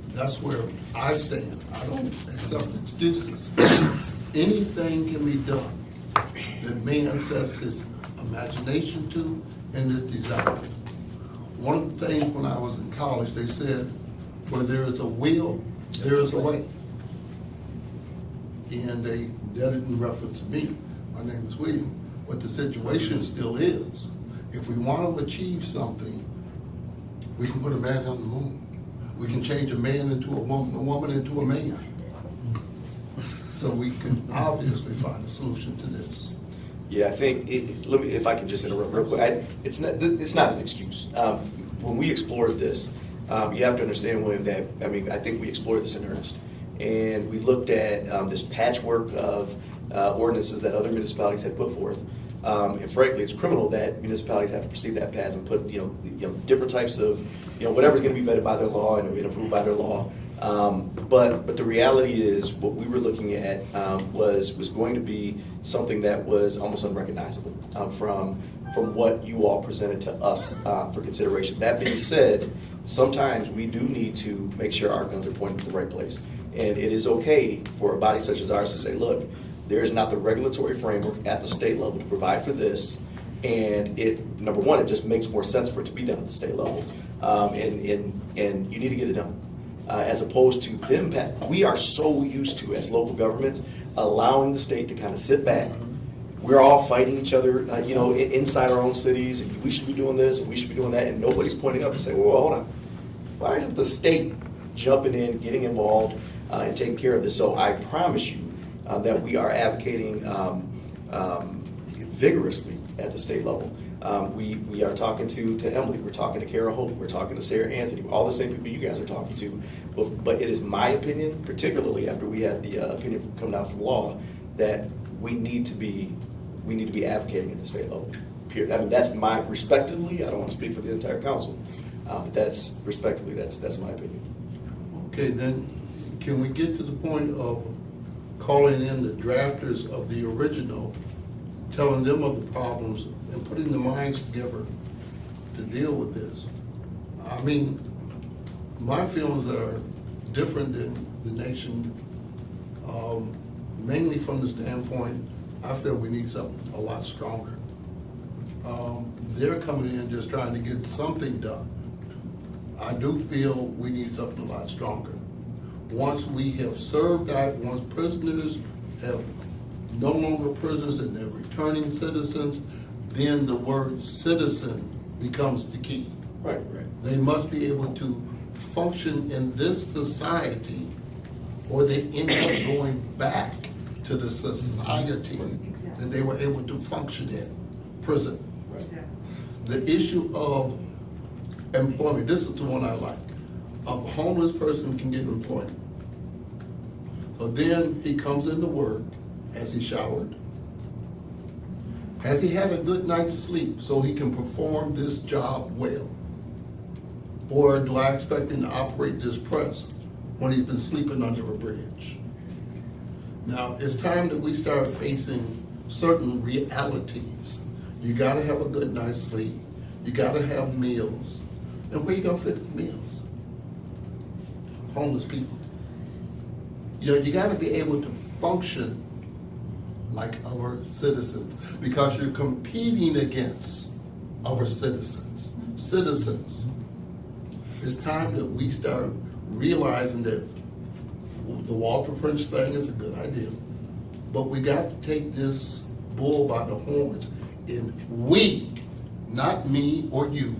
That's where I stand. I don't accept excuses. Anything can be done that man sets his imagination to and his desire. One of the things when I was in college, they said, where there is a will, there is a way. And they did it in reference to me. My name is William. But the situation still is, if we want to achieve something, we can put a man on the moon. We can change a man into a woman into a man. So we can obviously find a solution to this. Yeah, I think, let me, if I can just interrupt real quick, it's not an excuse. When we explored this, you have to understand, William, that, I mean, I think we explored this in earnest. And we looked at this patchwork of ordinances that other municipalities had put forth. And frankly, it's criminal that municipalities have to proceed that path and put, different types of, whatever's going to be vetted by their law and approved by their law. But the reality is, what we were looking at was going to be something that was almost unrecognizable from what you all presented to us for consideration. That being said, sometimes we do need to make sure our guns are pointed to the right place. And it is okay for a body such as ours to say, look, there is not the regulatory framework at the state level to provide for this. And it, number one, it just makes more sense for it to be done at the state level. And you need to get it done. As opposed to them, we are so used to, as local governments, allowing the state to kind of sit back. We're all fighting each other, inside our own cities, and we should be doing this, and we should be doing that, and nobody's pointing up and saying, well, hold on. Why isn't the state jumping in, getting involved, and taking care of this? So I promise you that we are advocating vigorously at the state level. We are talking to Emily, we're talking to Kara Hope, we're talking to Sarah Anthony, all the same people you guys are talking to. But it is my opinion, particularly after we had the opinion coming out from law, that we need to be advocating at the state level. Period. I mean, that's my, respectively, I don't want to speak for the entire council, but that's my opinion. Okay, then, can we get to the point of calling in the drafters of the original, telling them of the problems, and putting the minds together to deal with this? I mean, my feelings are different than the nation, mainly from the standpoint, I feel we need something a lot stronger. They're coming in just trying to get something done. I do feel we need something a lot stronger. Once we have served that, once prisoners have no longer prisoners and they're returning citizens, then the word citizen becomes the key. Right. They must be able to function in this society, or they end up going back to the society that they were able to function in, prison. Exactly. The issue of employment, this is the one I like. A homeless person can get employment. So then he comes into work. Has he showered? Has he had a good night's sleep so he can perform this job well? Or do I expect him to operate this press when he's been sleeping under a bridge? Now, it's time that we start facing certain realities. You gotta have a good night's sleep. You gotta have meals. And where you gonna fit the meals? Homeless people. You gotta be able to function like our citizens, because you're competing against our citizens. It's time that we start realizing that the Walter French thing is a good idea, but we got to take this bull by the horns, and we, not me or you,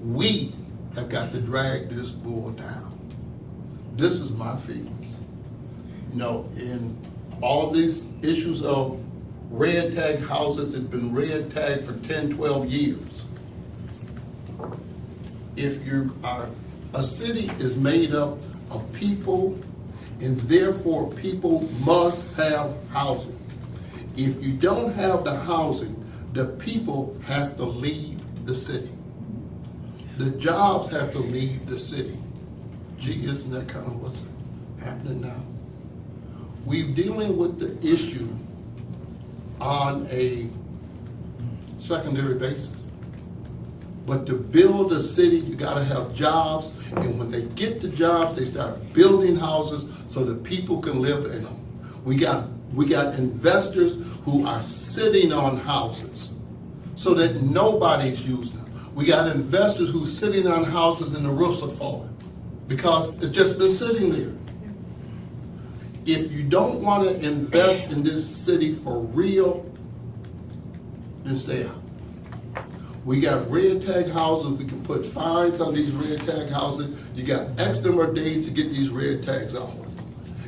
we have got to drag this bull down. this is my feelings. You know, in all of these issues of red tag houses that's been red tagged for 10, 12 years. If you are, a city is made up of people, and therefore people must have housing. If you don't have the housing, the people have to leave the city. The jobs have to leave the city. Gee, isn't that kind of what's happening now? We're dealing with the issue on a secondary basis. But to build a city, you gotta have jobs, and when they get the jobs, they start building houses so that people can live in them. We got investors who are sitting on houses so that nobody's using them. We got investors who's sitting on houses and the roofs are falling because it's just been sitting there. If you don't want to invest in this city for real, then stay out. We got red tag houses. We can put fines on these red tag houses. You got X number of days to get these red tags off.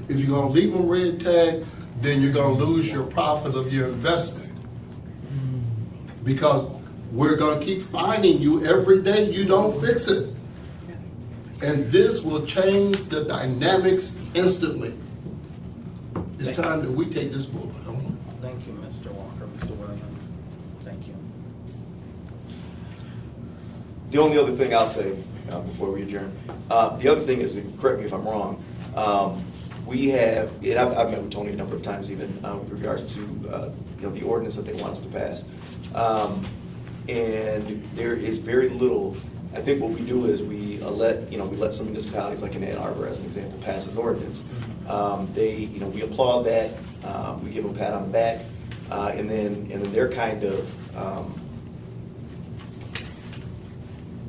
If you're going to leave them red tag, then you're going to lose your profit of your investment. Because we're going to keep fining you every day you don't fix it. And this will change the dynamics instantly. It's time that we take this bullet. Thank you, Mr. Walker, Mr. Williams. Thank you. The only other thing I'll say before we adjourn, the other thing is, and correct me if I'm wrong, we have, and I've met with Tony a number of times even with regards to the ordinance that they want us to pass, and there is very little. I think what we do is we let some municipalities, like in Ann Arbor as an example, pass an ordinance. We applaud that, we give them a pat on the back, and then they're kind of.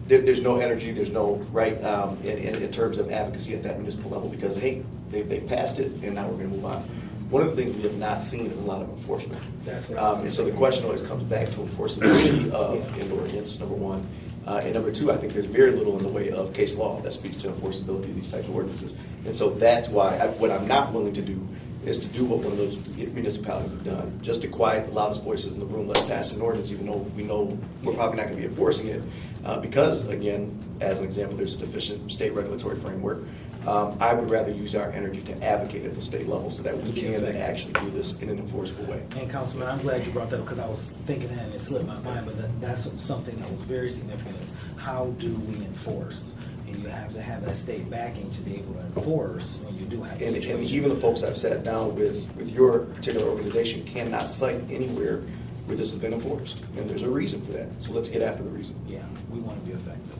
There's no energy, there's no right in terms of advocacy at that municipal level because, hey, they passed it and now we're going to move on. One of the things we have not seen is a lot of enforcement. That's right. And so the question always comes back to enforceability of an ordinance, number one. And number two, I think there's very little in the way of case law that speaks to enforceability of these types of ordinances. And so that's why what I'm not willing to do is to do what one of those municipalities have done, just to quiet the loudest voices in the room, let's pass an ordinance, even though we know we're probably not going to be enforcing it, because, again, as an example, there's a deficient state regulatory framework. I would rather use our energy to advocate at the state level so that we can then actually do this in an enforceable way. And Councilman, I'm glad you brought that up because I was thinking that and it slipped my mind, but that's something that was very significant is how do we enforce? And you have to have that state backing to be able to enforce when you do have a And situation. even the folks I've sat down with your particular organization cannot cite anywhere where this has been enforced. And there's a reason for that. So let's get after the reason. Yeah, we want to be effective.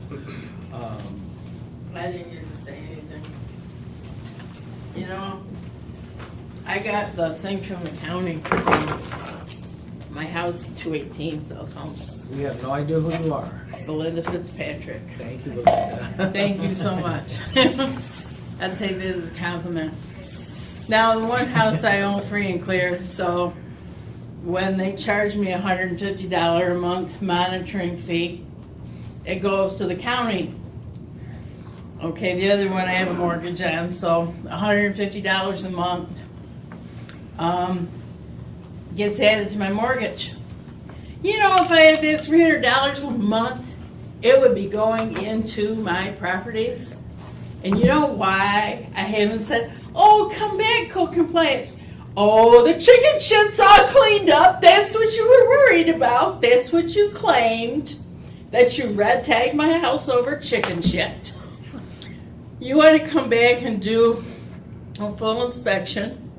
I didn't get to say anything. You know, I got the thing from the county. My house, 218 South Home. We have no idea who you are. Belinda Fitzpatrick. Thank you, Belinda. Thank you so much. I'd take this as a compliment. Now, the one house I own free and clear, so when they charge me $150 a month monitoring fee, it goes to the county. Okay, the other one I have a mortgage on, so $150 a month gets added to my mortgage. You know, if I had that $300 a month, it would be going into my properties. And you know why I haven't said, oh, come back, code compliance. Oh, the chicken shit's all cleaned up. That's what you were worried about. That's what you claimed, that you red tagged my house over chicken shit. You want to come back and do a full inspection,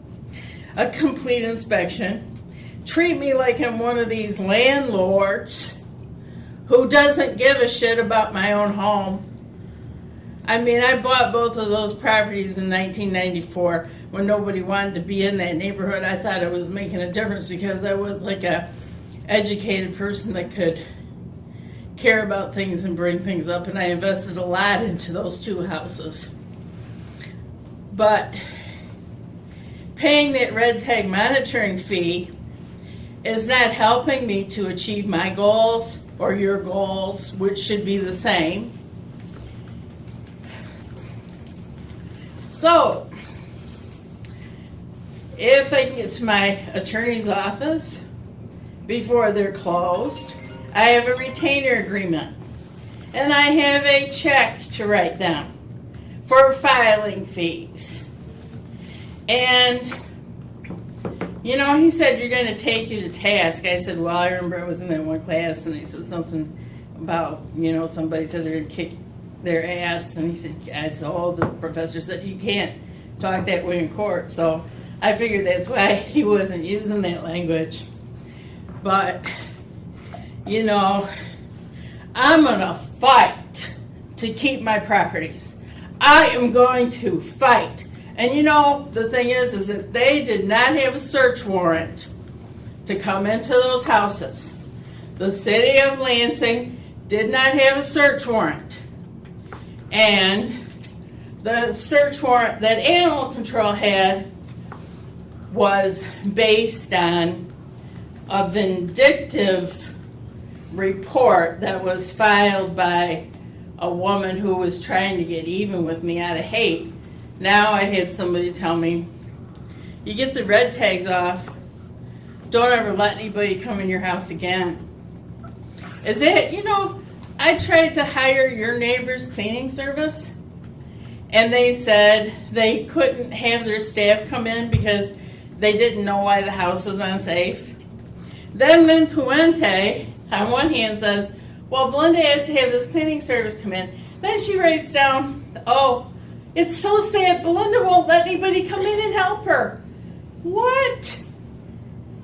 a complete inspection. Treat me like I'm one of these landlords who doesn't give a shit about my own home. I mean, I bought both of those properties in 1994 when nobody wanted to be in that neighborhood. I thought it was making a difference because I was like a educated person that could care about things and bring things up, and I invested a lot into those two houses. But paying that red tag monitoring fee is not helping me to achieve my goals or your goals, which should be the same. So, if I can get to my attorney's office before they're closed, I have a retainer agreement. And I have a check to write them for filing fees. And, you know, he said, you're going to take you to task. I said, well, I remember I was in that one class and they said something about, you know, somebody said they're going to kick their ass. And he said, I said, oh, the professor said, you can't talk that way in court. So I figured that's why he wasn't using that language. But, you know, I'm going to fight to keep my properties. I am going to fight. And you know, the thing is that they did not have a search warrant to come into those houses. The city of Lansing did not have a search warrant. And the search warrant that animal control had was based on a vindictive report that was filed by a woman who was trying to get even with me out of hate. Now I had somebody tell me, you get the red tags off, don't ever let anybody come in your house again. Is that, you know, I tried to hire your neighbor's cleaning service and they said they couldn't have their staff come in because they didn't know why the house was unsafe. Then Lynn Puente on one hand says, well, Belinda has to have this cleaning service come in. Then she writes down, oh, it's so sad, Belinda won't let anybody come in and help her. What?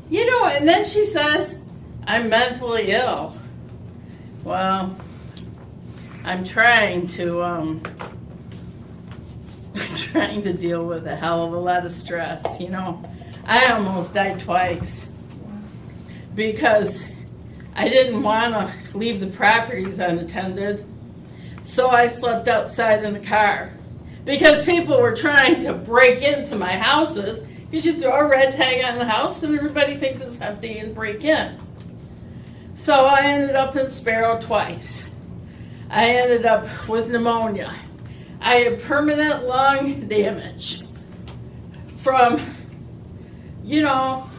You know, and then she says, I'm mentally ill. Well, I'm trying to deal with a hell of a lot of stress, you know. I almost died twice because I didn't want to leave the properties unattended, so I slept outside in the car because people were trying to break into my houses because you throw a red tag on the house and everybody thinks it's empty and break in. So I ended up in Sparrow twice. I ended up with pneumonia. I had permanent lung damage from, you know,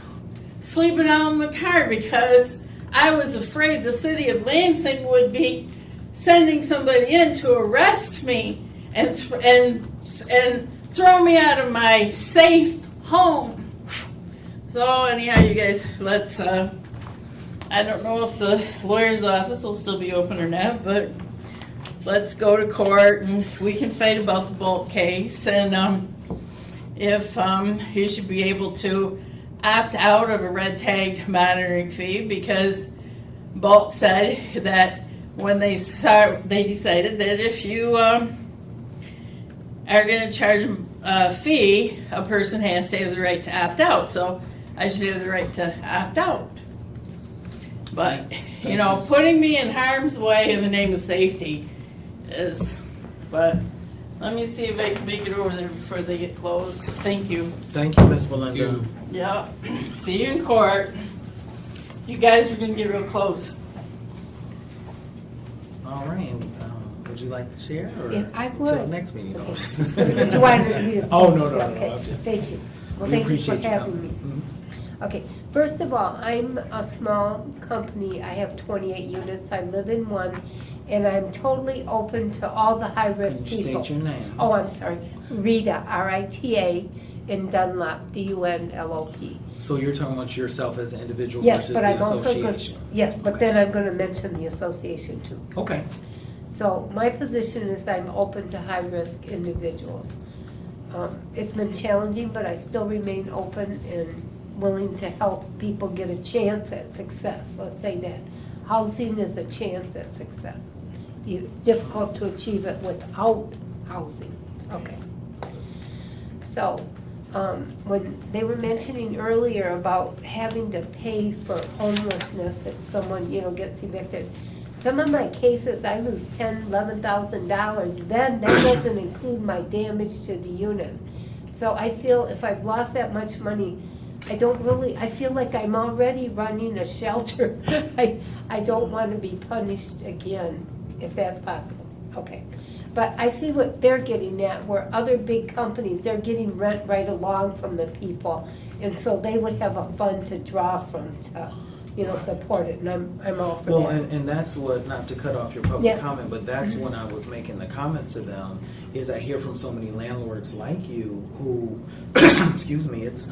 sleeping out in the car because I was afraid the city of Lansing would be sending somebody in to arrest me and throw me out of my safe home. So anyhow, you guys, let's, I don't know if the lawyer's office will still be open or not, but let's go to court and we can fight about the Bolt case. And if you should be able to opt out of a red tagged monitoring fee because Bolt said that when they decided that if you are going to charge a fee, a person has to have the right to opt out. So I should have the right to opt out. But, you know, putting me in harm's way in the name of safety is, but let me see if I can make it over there before they get closed. Thank you. Thank you, Ms. Belinda. Yeah. See you in court. You guys are going to get real close. All right. Would you like to share? Or Yeah, I would. Till next meeting. No. Did you want me to? Oh, no. Okay, I'm just, thank you. Well, we thank you for appreciate you having coming. me. Okay, first of all, I'm a small company. I have 28 units. I live in one, and I'm totally open to all the high-risk Can you people. state your name? Oh, I'm sorry. Rita, R-I-T-A, in Dunlop, D-U-N-L-O-P. So you're talking about yourself as an individual Yes, versus but the I'm also going, association? yes, but Okay. then I'm going to mention the association too. Okay. So my position is I'm open to high-risk individuals. It's been challenging, but I still remain open and willing to help people get a chance at success. Let's say that. Housing is a chance at success. It's difficult to achieve it without housing. Okay. So, when they were mentioning earlier about having to pay for homelessness if someone, you know, gets evicted, some of my cases, I lose $10,000, $11,000. Then that doesn't include my damage to the unit. So I feel if I've lost that much money, I feel like I'm already running a shelter. I don't want to be punished again, if that's possible. Okay. But I see what they're getting at, where other big companies, they're getting rent right along from the people. And so they would have a fund to draw from to, support it, and I'm all for Well, that. and that's what, not to cut off your public Yeah. comment, but that's when I was making the comments to them, is I hear from so many landlords like you who, excuse me, it's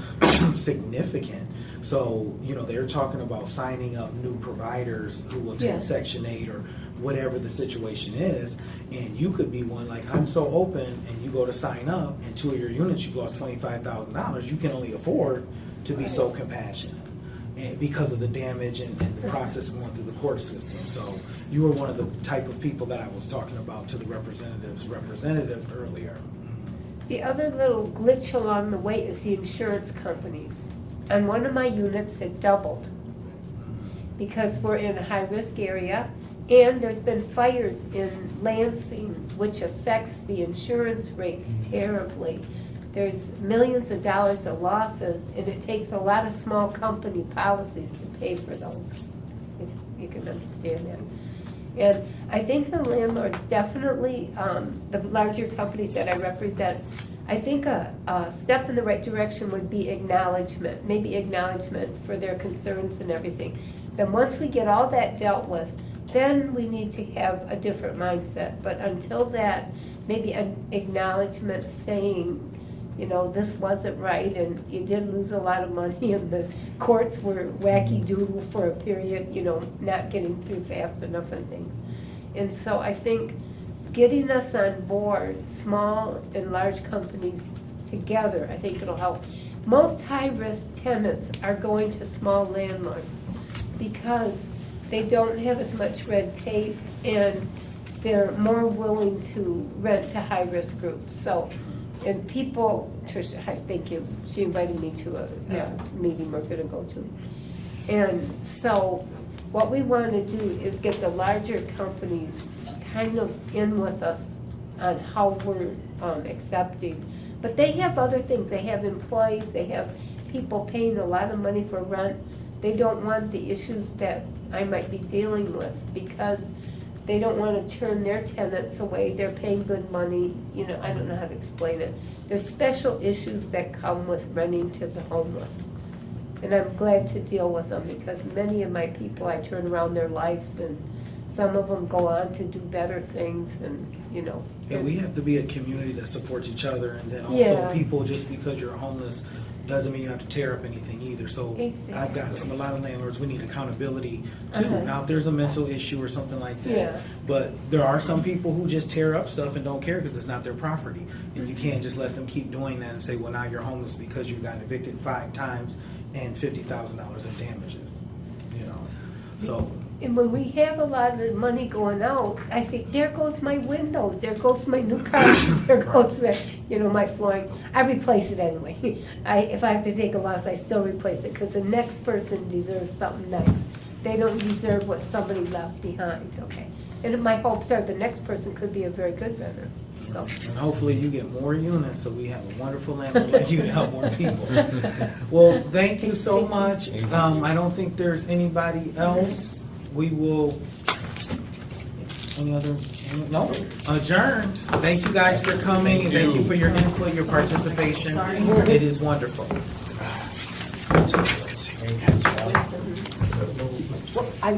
significant. So, they're talking about signing up new providers who will take Yeah. Section 8 or whatever the situation is, and you could be one, like, I'm so open, and you go to sign up, and 2 of your units, you've lost $25,000, you can only afford to be so compassionate. And because of the damage and the process going through the court system. So you were one of the type of people that I was talking about to the representative earlier. The other little glitch along the way is the insurance companies. On one of my units, it doubled because we're in a high-risk area, and there's been fires in Lansing, which affects the insurance rates terribly. There's millions of dollars of losses, and it takes a lot of small company policies to pay for those, if you can understand that. And I think the landlords definitely, the larger companies that I represent, I think a step in the right direction would be acknowledgement, maybe acknowledgement for their concerns and everything. Then once we get all that dealt with, then we need to have a different mindset. But until that, maybe an acknowledgement saying, this wasn't right, and you did lose a lot of money, and the courts were wacky doodle for a period, not getting through fast enough and things. And so I think getting us on board, small and large companies together, I think it'll help. Most high-risk tenants are going to small landlords because they don't have as much red tape, and they're more willing to rent to high-risk groups. So, and people, Tricia, thank you, she invited me to a meeting we're gonna go to. And so, what we wanna do is get the larger companies kind of in with us on how we're accepting. But they have other things, they have employees, they have people paying a lot of money for rent. They don't want the issues that I might be dealing with, because they don't want to turn their tenants away. They're paying good money. I don't know how to explain it. There's special issues that come with renting to the homeless. And I'm glad to deal with them, because many of my people, I turn around their lives, and some of them go on to do better things, and. Yeah, we have to be a community that supports each other, and then also Yeah. people, just because you're homeless doesn't mean you have to tear up anything either. So Exactly. I've got from a lot of landlords, we need accountability too. Uh-huh. Now, if there's a mental issue or something like that, Yeah. but there are some people who just tear up stuff and don't care because it's not their property. And you can't just let them keep doing that and say, well, now you're homeless because you got evicted 5 times and $50,000 in damages, So, And when we have a lot of the money going out, I think, there goes my window, there goes my new car, there goes my flooring. I replace it anyway. If I have to take a loss, I still replace it, because the next person deserves something nice. They don't deserve what somebody left behind, okay? And my hopes are the next person could be a very good renter, so. and hopefully you get more units so we have a wonderful landlord like you to help more people. Well, thank you so much. I don't think there's anybody else. We will, no, adjourned. Thank you guys for coming, and thank you for your input, your participation. It is wonderful. I